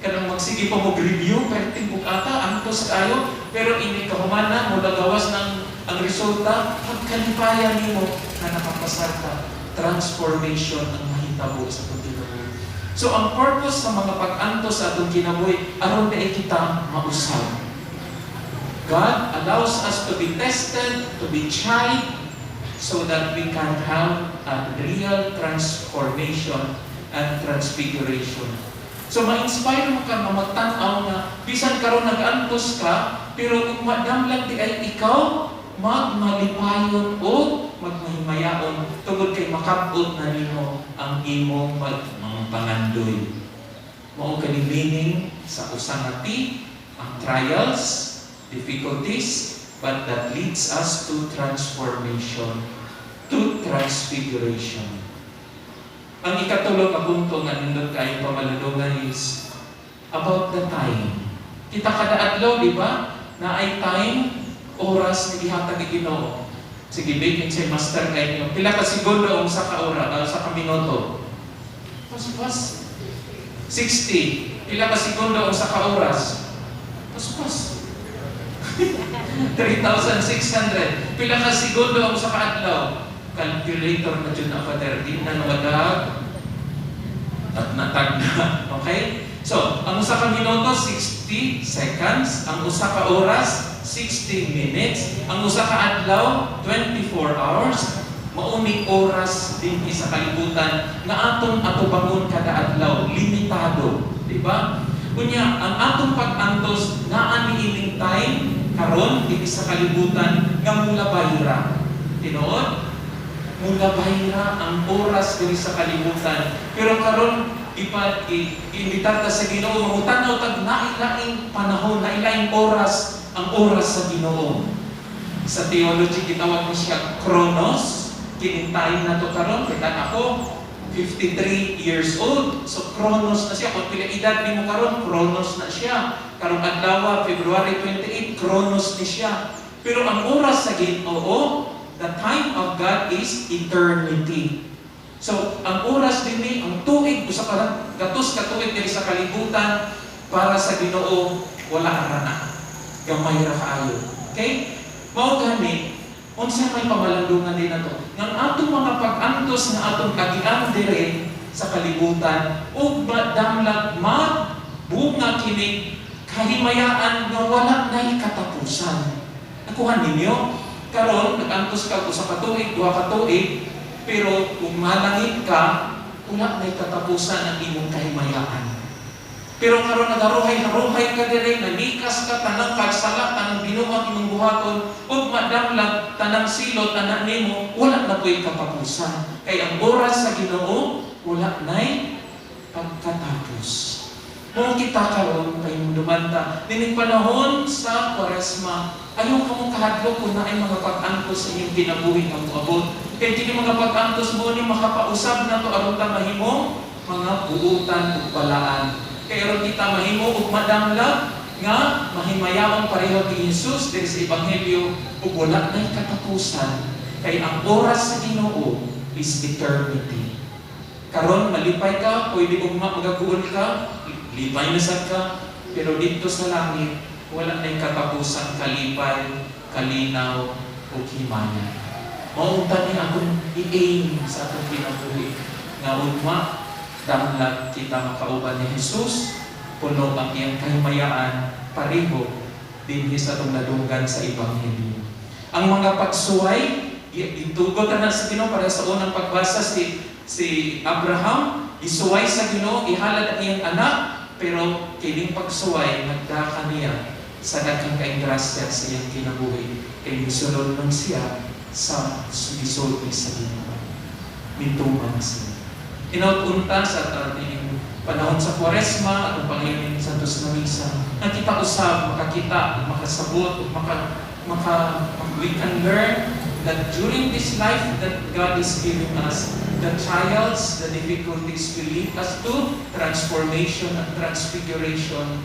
kanang magsige pa mo review perting kung ata antos kayo pero ini kahumana mo gawas ng ang resulta pagkalipayan nimo na nakapasar ka transformation ang mahitabo sa pagkinabuhi. So ang purpose sa mga pag-antos sa atong kinabuhi aron na kita mausab. God allows us to be tested, to be tried so that we can have a real transformation and transfiguration. So ma-inspire mo ka na magtanaw na bisan karon nag-antos ka pero kung madamlag di ay ikaw magmalipayon o magmahimayaon tungod kay makabot na nimo ang imong mga pangandoy. Mao kani meaning sa usa nga T ang trials, difficulties, but that leads us to transformation, to transfiguration. Ang ikatulong na punto nga nindot kayo pamaladungan is about the time. Kita kada adlaw, di ba? Na ay time, oras na gihatag ni Ginoo. Sige, bigyan sa master kayo niyo. Pila ka segundo ang sa ka-ora, sa ka-minuto? Pas. 60. Pila ka segundo ang sa ka-oras? Pas. 3,600. Pila ka segundo ang sa ka-adlaw? Calculator na dyan na Father. Di na nawadag. At natag na. Okay? So, ang usa ka minuto, 60 seconds. Ang usa ka oras, 60 minutes. Ang usa ka adlaw, 24 hours. Mauning oras din sa kalibutan na atong atubangon kada adlaw. Limitado. Diba? Kunya, ang atong pag-antos na aniining time karon din sa kalibutan nga mula bahira. Tinood? Mula bahira ang oras din sa kalibutan. Pero karon iimbitar ta sa Ginoo mangutanaw tag nailaing panahon, nailaing oras ang oras sa Ginoo. Sa theology gitawag mo siya Chronos. Kinintayin na to karon kita ako 53 years old. So Chronos na siya. Kung pila edad ni mo karon, Chronos na siya. Karong adlaw February 28, Chronos ni siya. Pero ang oras sa Ginoo, the time of God is eternity. So, ang oras din ni, ang tuig, usa ka gatos ka tuig diri sa kalibutan para sa Ginoo wala arana. Gamay ra kaayo. Okay? Mao gani, unsa may pamalandungan din nato. Nang atong mga pag-antos nga atong kagian dire sa kalibutan ug madamlag bunga kini kahimayaan nga wala nay katapusan. Nakuha ninyo? Karon nag-antos ka usa ka tuig, duha ka tuig, pero kung malangit ka, wala na'y katapusan ang imong kahimayaan. Pero karon nagaruhay-haruhay ka dire, nanikas ka, tanang kagsala, tanang binuhat imong buhaton, ug madamlag, tanang silot, anak nimo, wala na po'y katapusan. Kaya ang oras sa Ginoo, wala na'y pagkatapos. Mong kita karon kay dumanta dining panahon sa Kwaresma, ayaw ka mong kahadlok kung naay mga pag-antos sa inyong kinabuhi ang muabot. Kaya hindi mga pag-antos mo ni makapausab na to aron ta mahimo mga buutan ug balaan. Kaya aron kita mahimo ug madamlag nga mahimayaon pareho ni Jesus diri sa ebanghelyo ug wala nay katapusan Kay ang oras sa Ginoo is eternity. Karon malipay ka, pwede ugma magaguol ka, lipay na sad ka, pero dito sa langit, wala na'y katapusan kalipay, kalinaw, o himaya. Maunta niya akong i-aim sa atong kinabuhi. Nga ugma, damlag kita makauban ni Jesus, puno ang iyang kahimayaan, pareho, din sa atong nadunggan sa Ebanghelyo. Ang mga pagsuway, itugot na sa Ginoo para sa unang pagbasa si Abraham, isuway sa Ginoo, ihalad ang iyang anak, pero kining pagsuway, nagdaka niya sa daghang kaingrasya sa iyang kinabuhi, kay misulod man siya sa sugisulti sa Ginoo. Mintuman siya. Inautunta sa ating panahon sa Quaresma at ang Panginoon Santos na Misa, nakita usab, makakita, makasabot, we can learn that during this life that God is giving us, the trials, the difficulties will lead us to transformation and transfiguration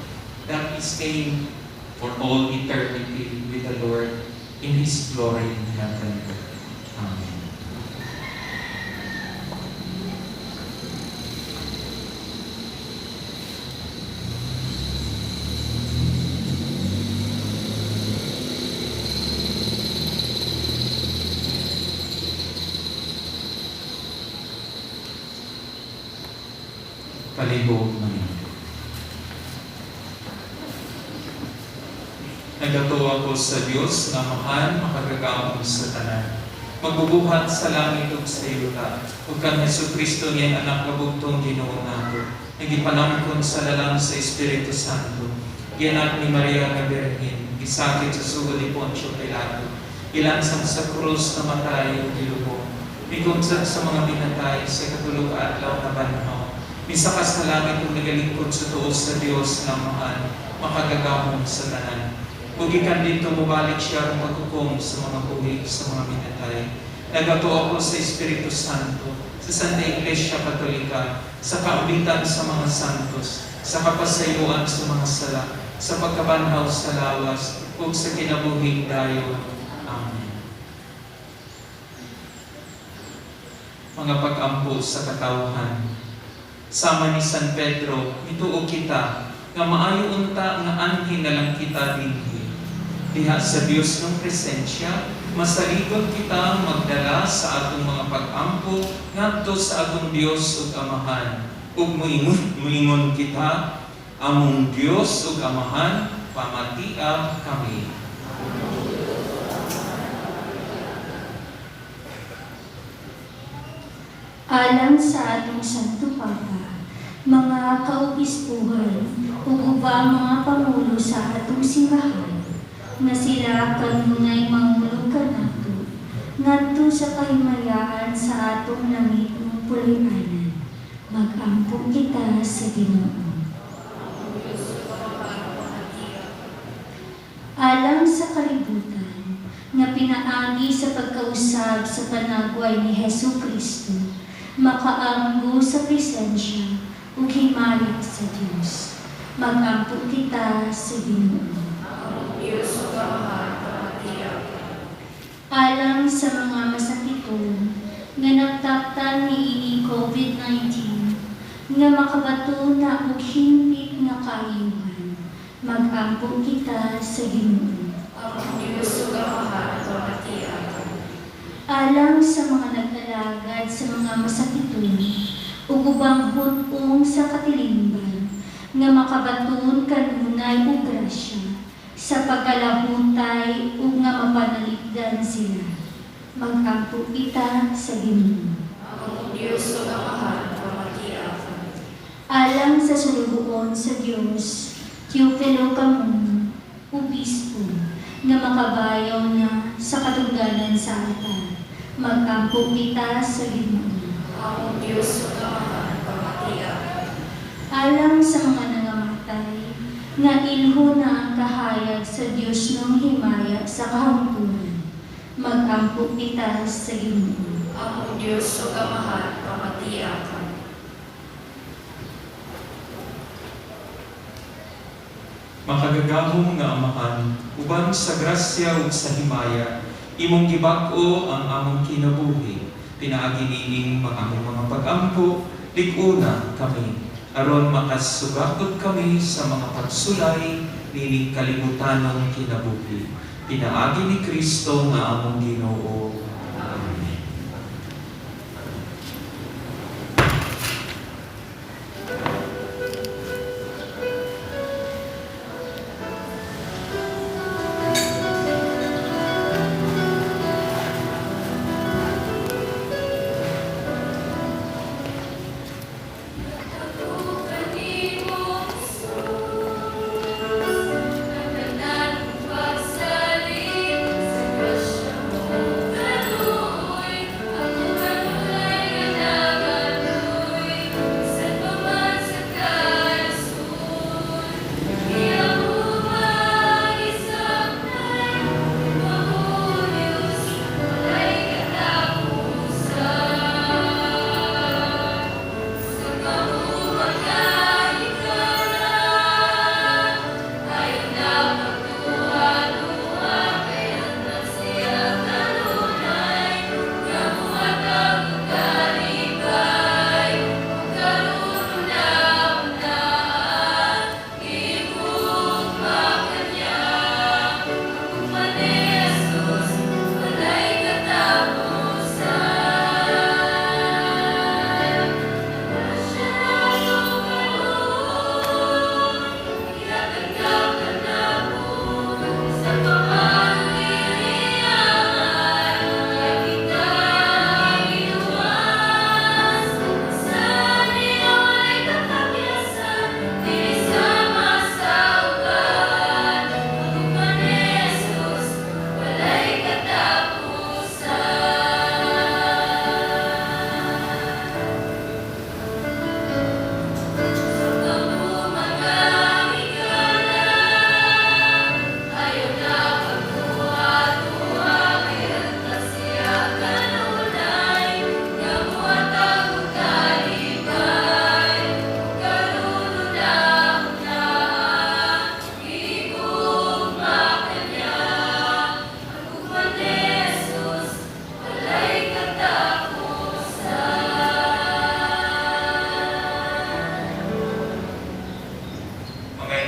that is aimed for all eternity with the Lord in His glory in heaven. Amen. Palihog namin. Nagatuwa ko sa Diyos na mahal, makagagawang sa tanan. Magbubuhat sa langit ug sa yuta. Ug kang Jesucristo niya anak kabugtong Ginoo nato. Nagipanamkon sa lalang sa Espiritu Santo. Gianak ni Maria nga Birhen, gisakit sa sugod ni Poncio Pilato. Ilansang sa krus na matay ug gilubong. Mikunsad sa mga binatay sa katulog adlaw na banhaw. Misa ka sa langit ug nagalingkod sa tuos sa Dios na mahal, makagagahom sa tanan. Ug ikan dito mubalik siya ang paghukom sa mga buhi, sa mga minatay. Nagatuo ako sa Espiritu Santo, sa Santa Iglesia Katolika, sa kaulitan sa mga santos, sa kapasayuan sa mga sala, sa pagkabanhaw sa lawas, ug sa kinabuhing dayon. Amen. Mga pag-ampo sa katawhan. Sama ni San Pedro, mituog kita, nga maayo unta nga anhin na lang kita dinhi. Diha sa Dios ng presensya, masaligon kita magdala sa atong mga pag-ampo ngadto sa atong Dios ug Amahan. Ug muingon kita, among Dios ug Amahan, pamatia kami. Alang sa atong Santo Papa, mga kaobispuhan, ug ubang mga pangulo sa atong simbahan, nga sila kanunay mangulo kanato, ngadto sa kahimayaan sa atong langit ng pulianan, mag-ampo kita sa Ginoo. Alang sa kalibutan, nga pinaagi sa pagkausab sa panagway ni Jesucristo, makaanggo sa presensya ug himaya sa Dios. Mag-ampo kita sa Ginoo. Diyos o kamahal, pamatia. Alang sa mga masakiton nga nagtaktan ni COVID-19 nga makabato na og himpit nga kaayuhan, mag-ampo kita sa Ginoo. Diyos o kamahal, pamatia. Alang sa mga nag-alagad sa mga masakiton ug ubang hutong sa katilingban nga makabaton kanunay ug grasya sa pagkalahutay ug nga mapanaligdan sila, mag-ampo kita sa Ginoo. Diyos o kamahal, pamatia. Alang sa sulubuon sa Dios, Teofilo Camon, obispo, nga makabayaw na sa katungganan sa altar, mag-ampo kita sa Ginoo. Ang Diyos o kamahal, pamatia. Alang sa mga nangamatay, nga ilho na ang kahayag sa Diyos ng himaya sa kahangturan, mag-ampo kita sa Ginoo. Ang Diyos o kamahal, pamatia. Makagagahom nga Amahan, uban sa grasya ug sa himaya, Imong gibag-o ang among kinabuhi. Pinaagi nining among mga pag-ampo, lig-una kami. Aron makasugakod kami sa mga pagsulay nining kalibutanong kinabuhi. Pinaagi ni Kristo nga among Ginoo. Amen.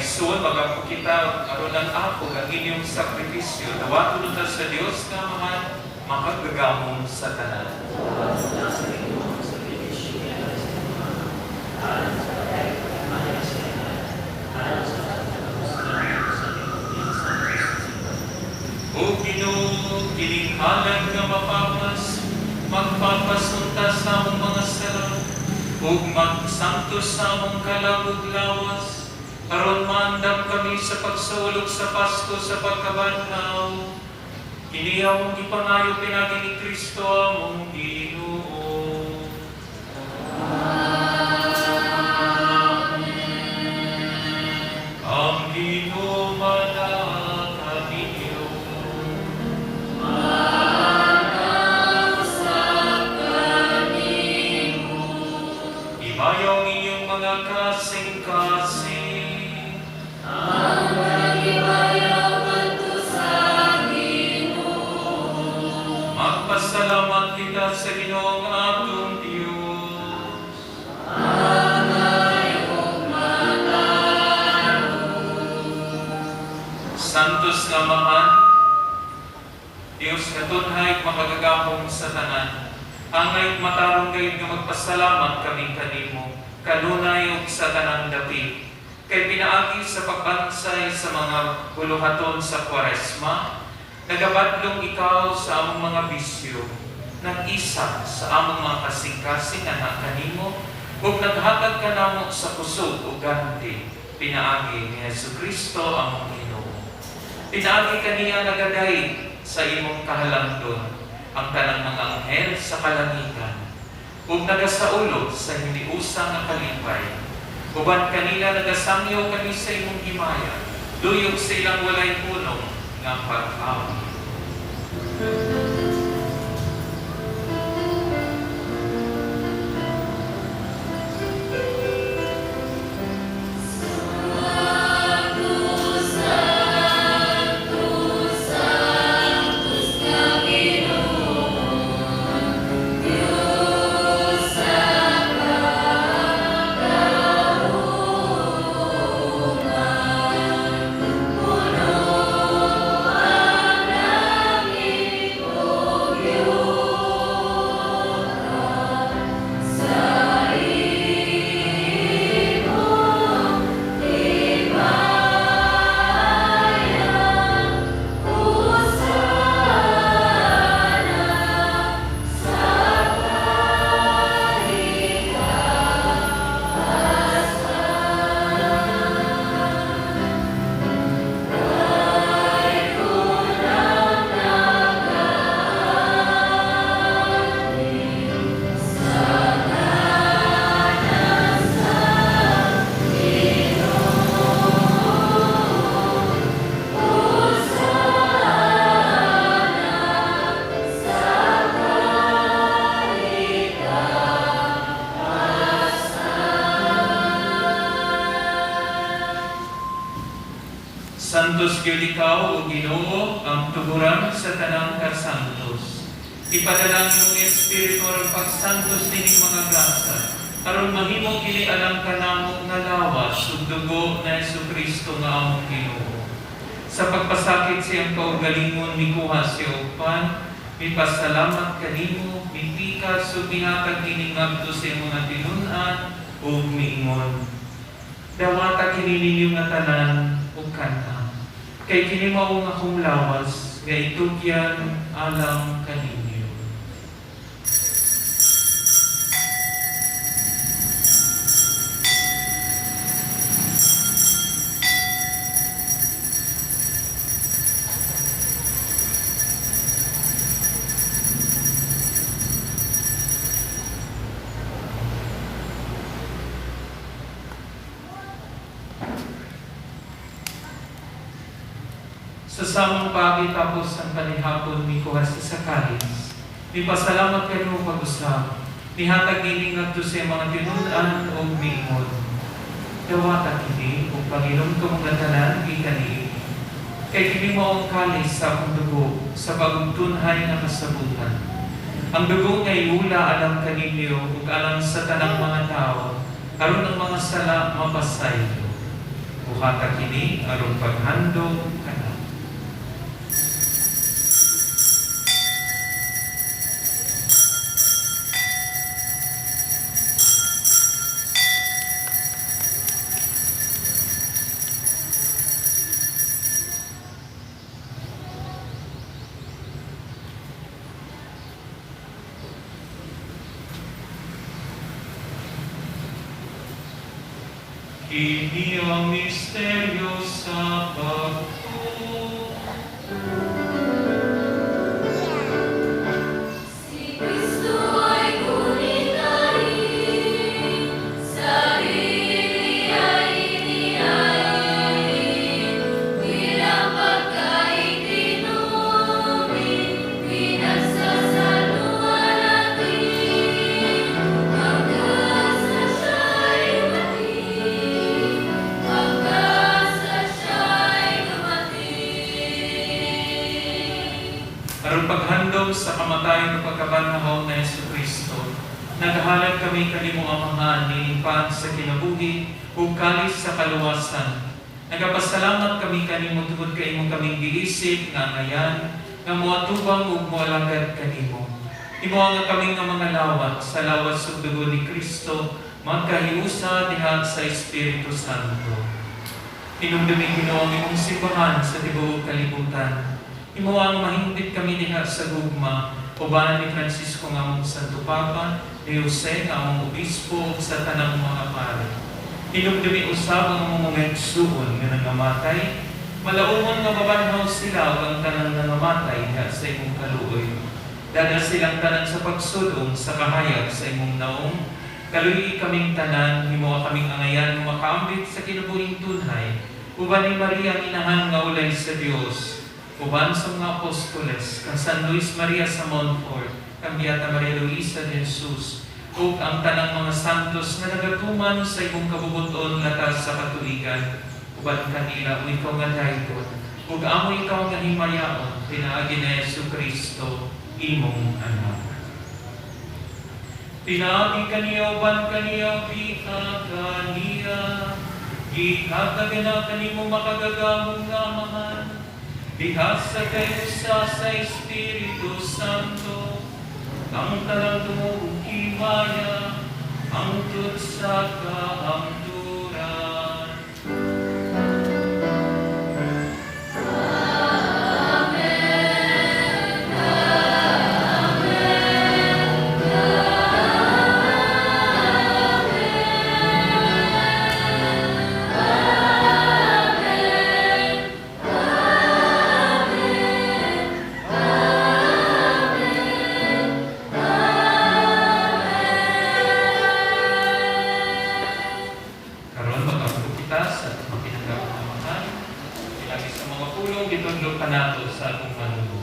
Igsoon, magapo kita, aron ang ako, ang inyong sakripisyo, nawato ta sa Dios nga mga makagagamong sa tanan. O Ginoo, kininghalan nga mapapas, magpapasunta sa among mga sala, ug magsantos sa among kalabog lawas, aron maandam kami sa pagsulog sa Pasko sa pagkabanhaw. Kini among gipangayo pinagi ni Kristo among Ginoo. Amen. Ang Ginoo manahan kaninyo. Manaw sa kanimo. Imayaw inyong mga kasing-kasing. Magpasalamat kita sa Ginoong atong Diyos. Santos nga Amahan, Diyos nga tunhay makagagahong sa tanan, angay matarong gayud nga magpasalamat kami kanimo, kanunay ug sa tanang dapit. Kay pinaagi sa pagbansay sa mga buluhaton sa Kwaresma, nagabadlong ikaw sa among mga bisyo, nag-isa sa among mga kasing-kasing anak kanimo, ug naghatag ka namo sa kusog ug ganti, pinaagi ni Jesucristo among Ginoo. Pinaagi kaniya nagaday sa imong kahalangdon, ang tanang mga anghel sa kalangitan, ug nagasaulo sa hindi usang nga kalipay. Uban kanila nagasamyaw kami sa imong himaya, luyog sa ilang walay punong nga pag-awa. Santos, Santos, Santos, Santos gyud ikaw o Ginoo ang tuguran sa tanang kasantos. Ipadala niyong Espiritu ang pagsantos dining mga grasa aron mahimo kini alang kanamo nga lawas ug dugo na Jesucristo nga among Ginoo. Sa pagpasakit siyang kaugalingon mikuha siya upan, mipasalamat kanimo, mipikas ug mihatag kini ngadto sa imong tinun-an ug miingon. Dawata kini ninyo nga tanan ug kanta. Kay kini mao nga akong lawas nga itugyan alang kaninyo. Sa samang pagitapos ang panihapon ni kuhas sa kalis, ni pasalamat kayo pag-usap, ni hatag nining ngadto sa mga tinun-an o miingon. Dawata kini o Panginoon ko mga tanan ikani. Kay kini mo ang kalis sa akong dugo sa bagong tunhay na kasabutan. Ang dugo nga iula alang kaninyo ug alang sa tanang mga tao, aron ang mga sala mapasaylo. Buhata kini aron paghandog kana. Kini ang misteryo sa pagtuo. Si Kristo ay kunitahin, sarili ay inihain, bilang pagkaitinumin, pinagsasaluan natin, hanggang sa siya'y dumating, hanggang sa siya'y dumating. Aron paghandog sa kamatayon ng pagkabanhaw na Jesucristo, naghahalad kami kanimo Amahan nilingpan sa kinabuhi ug kalis sa kaluwasan. Nagapasalamat kami kanimo tungod kay imong kaming giisip nga ngayan nga moatubang ug moalagad kanimo. Imo nga kami nga mga lawat sa lawas ug dugo ni Kristo magkahiusa diha sa Espiritu Santo. Inumdumi Ginoo ang imong simbahan sa tibuok kalibutan. Imo ang mahimbit kami diha sa gugma, uban ni Francisco nga among Santo Papa, ni Jose nga among obispo sa tanang mga pare. Inumdumi usab ang among mga igsuon nga nangamatay, malaumon nga mabanhaw sila ug ang tanang nangamatay diha sa imong kaluoy. Dala silang tanan sa pagsudong sa kahayag sa imong naong, kaluoy kaming tanan, himo kaming angayan nga makaambit sa kinabuhing tunhay, uban ni Maria ang inahan nga ulay sa Dios. Uban sa mga apostoles, kang San Luis Maria sa Montfort, kang Beata Maria Luisa de Jesus, ug ang tanang mga santos na nagatuman sa imong kabubuton latas sa katuigan, uban kanila, o ikaw nga dayton, ug amo ikaw nga himayaon, pinaagi na Jesucristo, imong anak. Pinaagi kaniya, uban kaniya, biha kaniya, gihatag na kanimo makagagamong nga Amahan, diha sa kayo sa Espiritu Santo, ang talang tumong himaya, ang tut sa kahamturan. Karon mag-abot kita sa mapinagawang Amahan, ilagi sa mga pulong gitudlo pa nato sa atong manunod.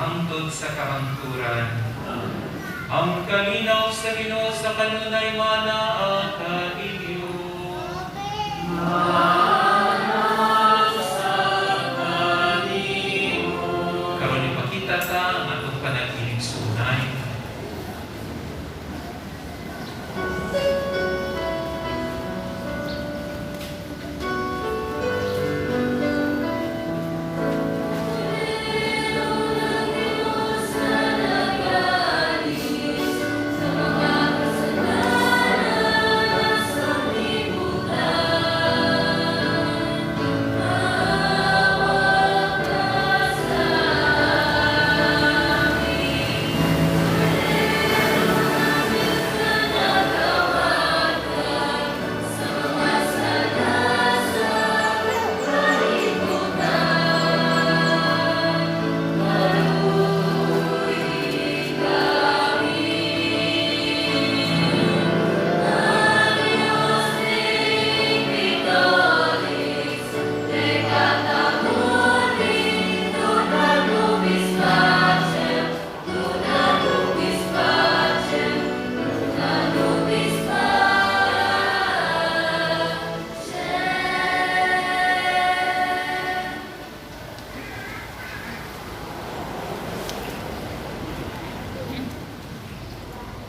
hangtod sa kamangturan. Ang kalinaw sa Ginoo sa kanunay mana ang kalinyo. Karon ipakita ta ang atong panagiling sunay.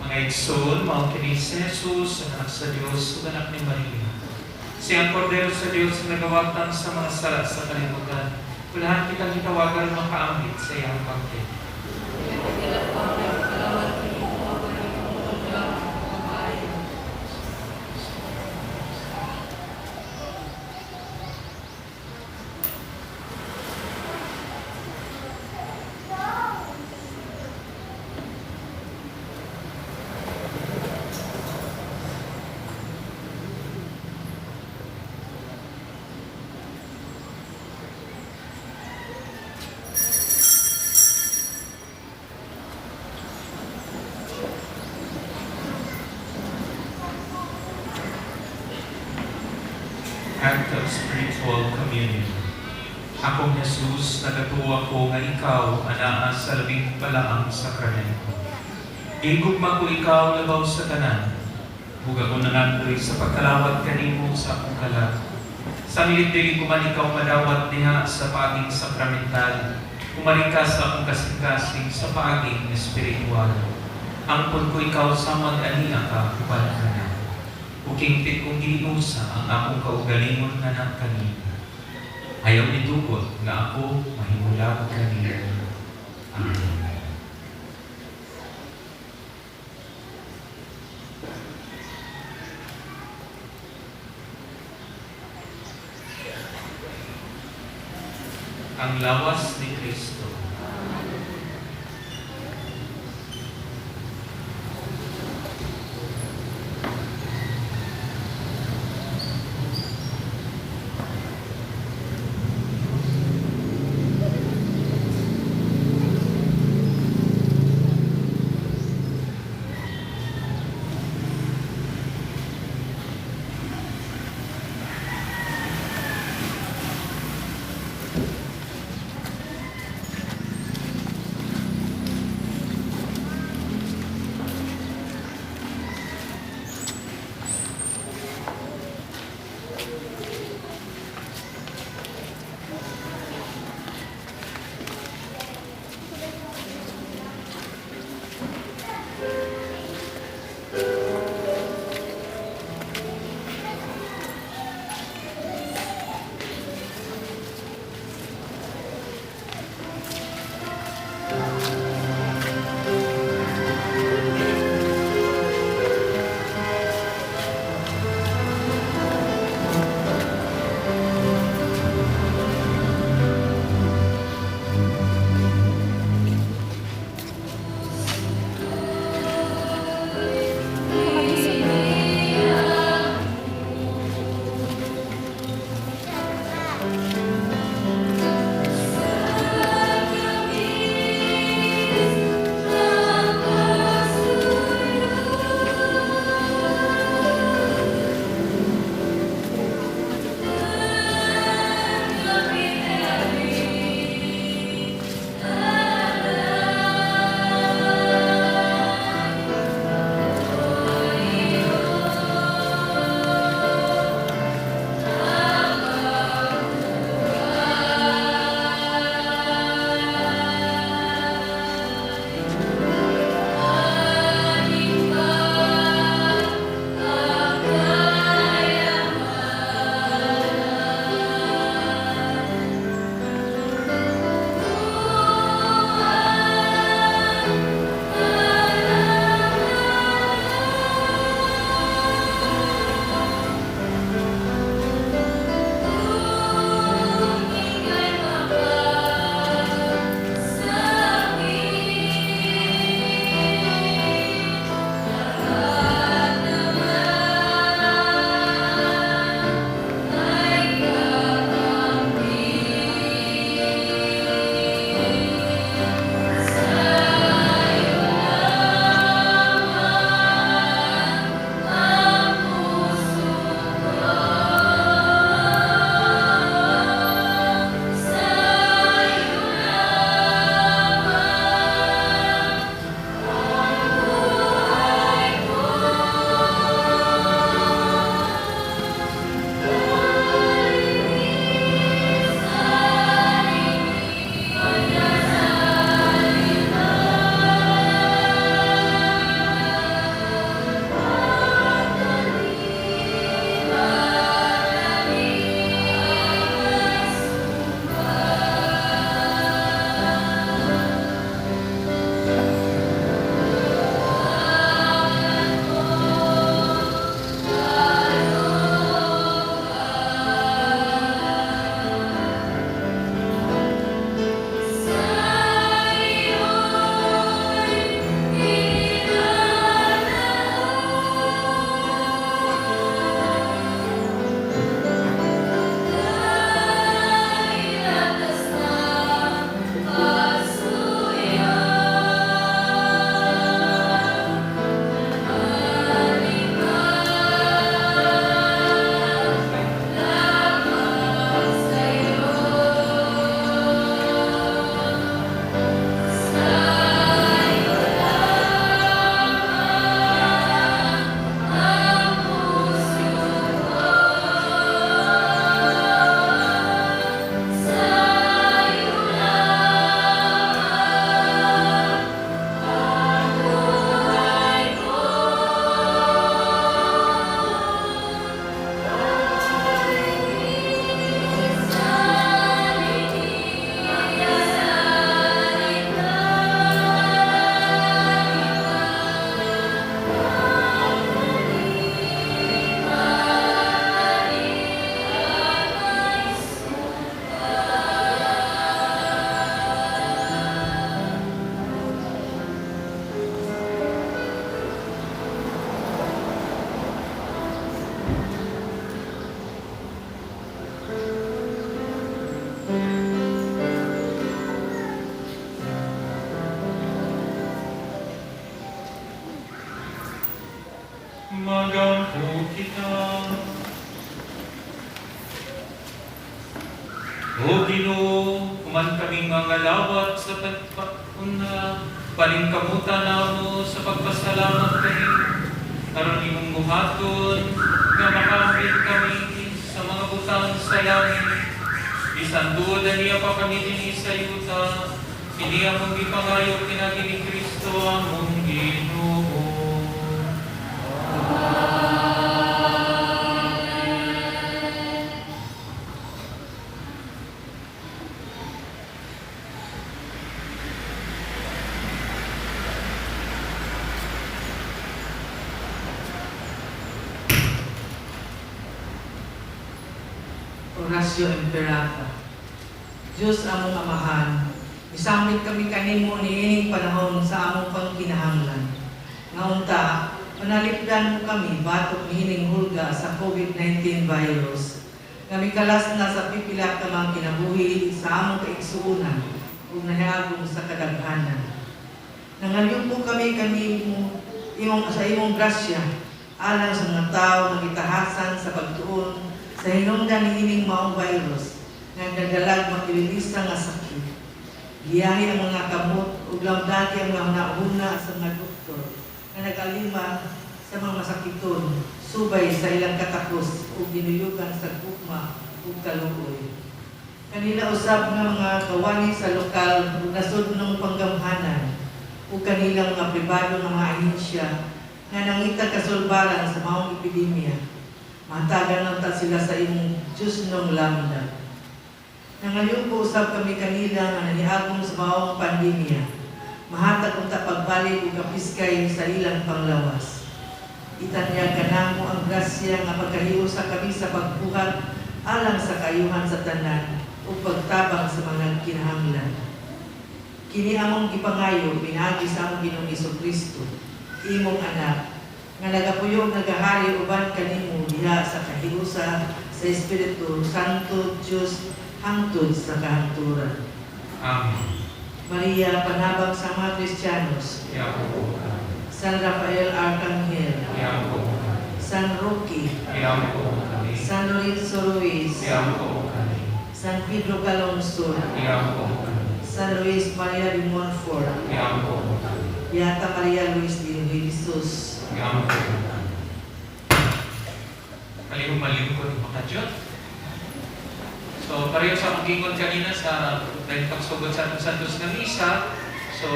Mga igsoon, mao kini si Jesus, anak sa Dios, ug anak ni Maria. Siyang kordero sa Dios nga nagawatan sa mga sala sa kalibutan. Kulahan kita gitawagan makaambit sa iyang pagkit. Act of spiritual communion. Akong Jesus, nagatuwa ko nga ikaw anaa sa labing palaang sakramento. Igugma ko ikaw labaw sa tanan. Huwag ako nangandoy sa pagkalawat kanimo sa akong kalat. Sa military ko man ikaw madawat diha sa paging sakramental. Kumaling ka sa akong kasing-kasing sa paging espiritual. Ampun ko ikaw sa mag-aniya ka, kubal ka na. Ukingpit kong ginusa ang akong kaugalingon nga na kanina. Ayaw nitugot nga ako mahimula kanina. Amen. Ang lawas ni Kristo. Magampo kita. O Ginoo, kuman kaming mga lawat sa pagpapuna, palingkamutan namo sa pagpasalamat kami, aron imong buhaton, nga makapit kami sa mga butang sa langit. Bisan tuod niya pa kami din sa yuta, hindi among ipangayo kinagi ni Kristo among Ginoo. Orasyo Imperata. Diyos among amahan, isambit kami kanimo niining panahon sa among pangkinahanglan. Nga unta, manalipdan mo kami batok niining hulga sa COVID-19 virus. Nga mikalas na sa pipila ka mga kinabuhi sa among kaigsuunan ug nahagong sa kadaghanan. Nangalyong po kami sa imong grasya, alang sa mga tao nga gitahasan sa pagtuon sa hinungdan niining maong virus nga nagdalag magdililista nga sakit. Giyahi ang mga kamot ug lamdagi ang mga nauna sa mga doktor nga nagalima sa mga masakiton subay sa ilang katapos ug ginuyugan sa gugma ug kaluoy. Kanila usab nga mga kawani sa lokal ug nasud ng panggamhanan ug kanilang mga pribado nga mga ahensya nga nangita kasulbaran sa maong epidemya. Matagan ta sila sa imong Diyos ng lamda. Nangayon po usab kami kanila nga nanihagong sa maong pandemya. Mahatag unta pagbalik ug kapiskay sa ilang panglawas. Itanyag kanamo ang grasya nga pagkahiusa kami sa pagbuhat alang sa kayuhan sa tanan ug pagtabang sa mga kinahanglan. Kini among gipangayo pinagi sa among Ginoong Hesukristo, imong anak, nga nagapuyog nagahari uban kanimo diha sa kahiusa sa Espiritu Santo Dios hangtod sa kahangturan. Amen. Maria, panabang sa mga Kristiyanos, Yapo. San Rafael Arcangel, Yapo. San Roque, Yapo. San Lorenzo Ruiz, Yapo. San Pedro Calungsod, Yapo. San Luis Maria de Montfort, Yapo. Beata Maria Luis de Jesus, Yapo. Malingkod mga Diyos. So, pareho sa akong gingon kanina sa dahil pagsugod sa atong Santos na Misa, so,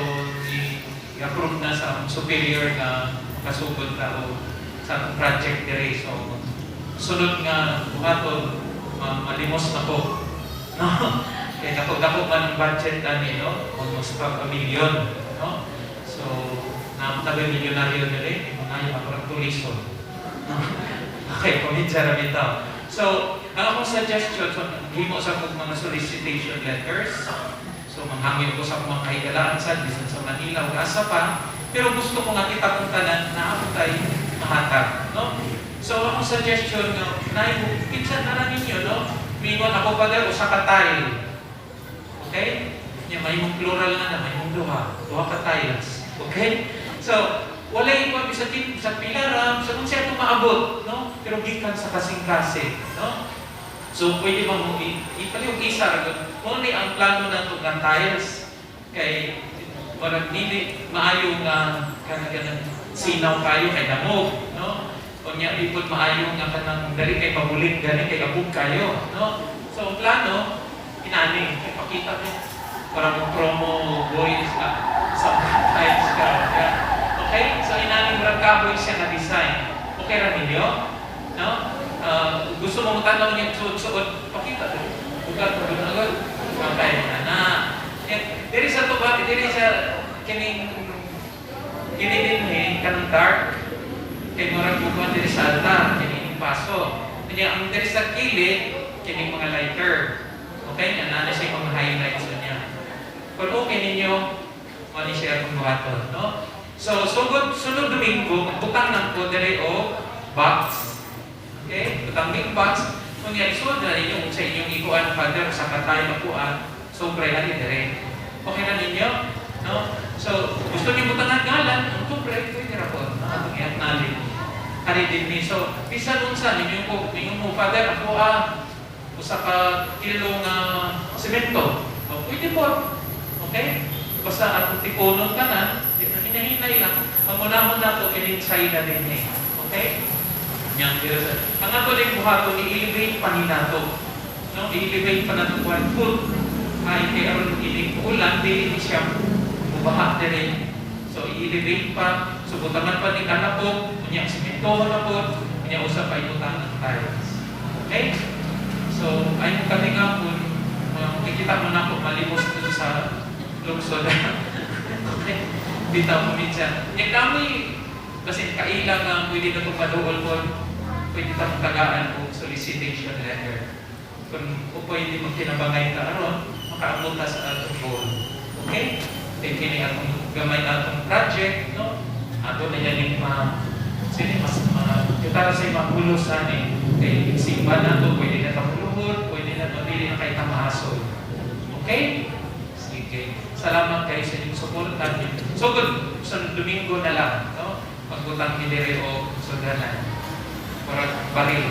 i-approve na sa superior na kasugod na o sa atong project dire. So, sunod nga buhaton, malimos na po. No? Kaya dako man ang budget namin, no? Almost 5 million. No? So, tagal milyonaryo dire, mga yung parang tuliso. Okay, pamidya rin ito. So, ang akong suggestion, so, himo sa akong mga solicitation letters. So, manghangin ko sa akong mga kahigalaan sa Manila o asa pa. Pero gusto ko nga kita kung tanan na ako tayo mahatag. No? So, akong suggestion, pinsan na lang ninyo, no? Mingon ako pa dahil usa ka tile. Okay? May mong plural na may mong duha ka tiles. Okay? So, wala yung sa pilaram, so kung siya ito maabot, no? Pero gikan sa kasing-kasi, no? So, pwede ba mo ipaliyong isa, kung ano ang plano na ito ng tiles, kay parang hindi maayo nga kanang sinaw kayo kay damog, no? Kung niya ipot maayo nga kanang dali kay pabuling, gani kay abog kayo, no? So, ang plano, inani, kay pakita ko, parang promo boys sa tiles ka, yeah. Okay? So, inaning ragkaboy siya na design. Okay ra ninyo? No? Gusto mo matanaw niya suot-suot, pakita doon. Bukat mo doon agad. Okay, na. Diri sa to ba? Diri sa kining din kanang dark. Kay murag bukuan diri sa altar, kining paso. Kanya ang diri sa kilid, kining mga lighter. Okay? Nana siya mga highlights niya. Kung okay ninyo, mali siya kung buhaton, no? So, sunod Domingo, butang ng po dere o box. Okay? Butang big box. Kung nga isunod na ninyo sa inyong ikuan, Father, sa katay makuan, sobre ali dire. Okay na ninyo? No? So, gusto niyo butangan ngalan, sobre, pwede na po. Atong i-acknowledge. Hari din ni. So, bisan unsa ninyo mo, Father, ako usa ka kilo nga semento. O, pwede po. Okay? Basta atong tipunon ka na, hinahinay lang. Ang muna na ito, ilinsay na din eh. Okay? Yang ang ato din buhato, i-elevate pa ni nato. No? I-elevate pa nato one food. Ay, kaya aron iling ulan, di siya mubaha na rin. So, i-elevate pa. Subutaman pa ni kanapog, kunya simentoho na po, kunya usap pa ibutan ng tiles. Okay? So, ay mo kami nga po, makikita mo na po, malimos dito sa lungsod. Okay? Dito mo minsan. Yung kami, kasi kailang nga pwede na itong maduol po, pwede itong tagaan po solicitation letter. Kung pwede magkinabangay ka aron, makaamunta sa atong goal. Okay? Kini atong gamay atong project, no? Ato na yan yung mas kita sa mapulos ani. Kay simba na to, pwede na tapuluhod, pwede na dili na kay tamahasol. Okay? Sige. Salamat kayo sa inyong suporta. So good, sa Domingo na lang, no? Pagbutang niliri o sudanan. Para baril.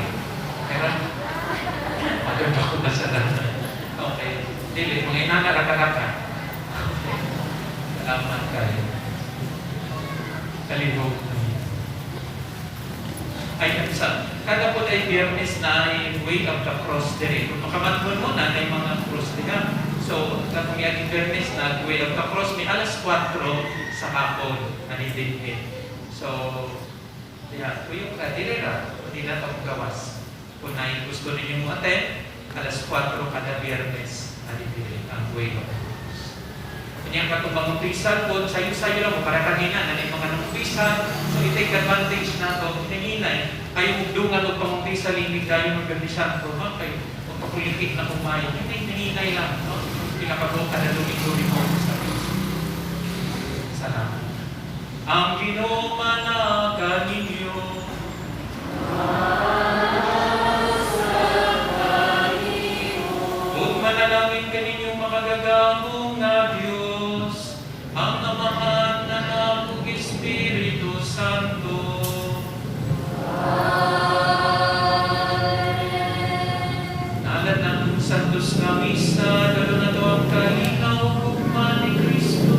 Pero, maganda ko na sa dana. Okay. Dili, mga inana raka-raka. Okay. Salamat kayo. Kalihog. Ay, kada po ay Biyernes na ay Way of the Cross dire. Kung makamatmon mo na, may mga cross din. So, katong yung Biyernes na Way of the Cross, may alas 4 sa hapon na nidinhin. So, yeah, kung ka, dire ra, hindi na itong gawas. Kung na gusto ninyo mo attend, alas 4 kada Biyernes na nidinhin ang Way of the Cross. Kanya ka itong mangupisan po, sayo-sayo lang mo, para kanina, na yung mga nangupisan, so i-take advantage na ito, hinahinay, kayo mugdungan o pangumpisan, limig kayo magkandisan po, no? Kayo magpakulitik na kumain, hinahinay lang, no? Pinapagawa ka na lumig-lumig mo sa Diyos. Salamat. Ang ginumanagan ninyo, kung manalangin ka ninyong makagagamong na Diyos, ang amahan na napog Espiritu Santo. Nalan ng Santos na Misa, lalo na daw ang kalinaw hukman ni Kristo.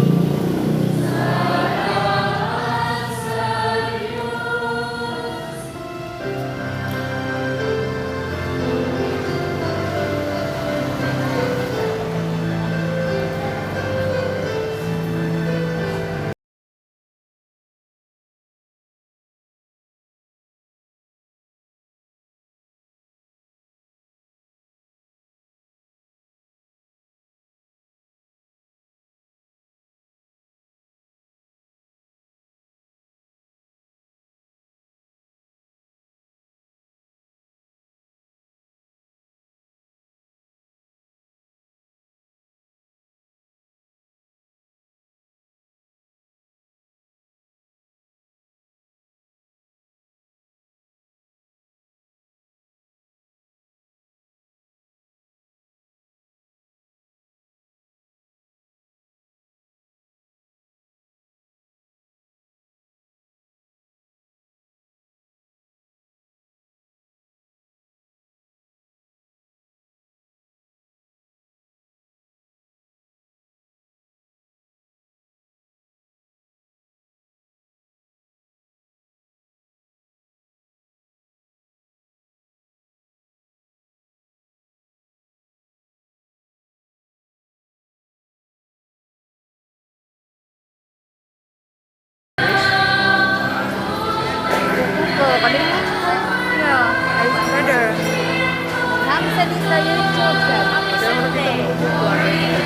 Salamat sa Diyos.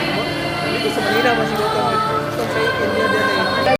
Dito sa Manila, masih gotong. Sa inyo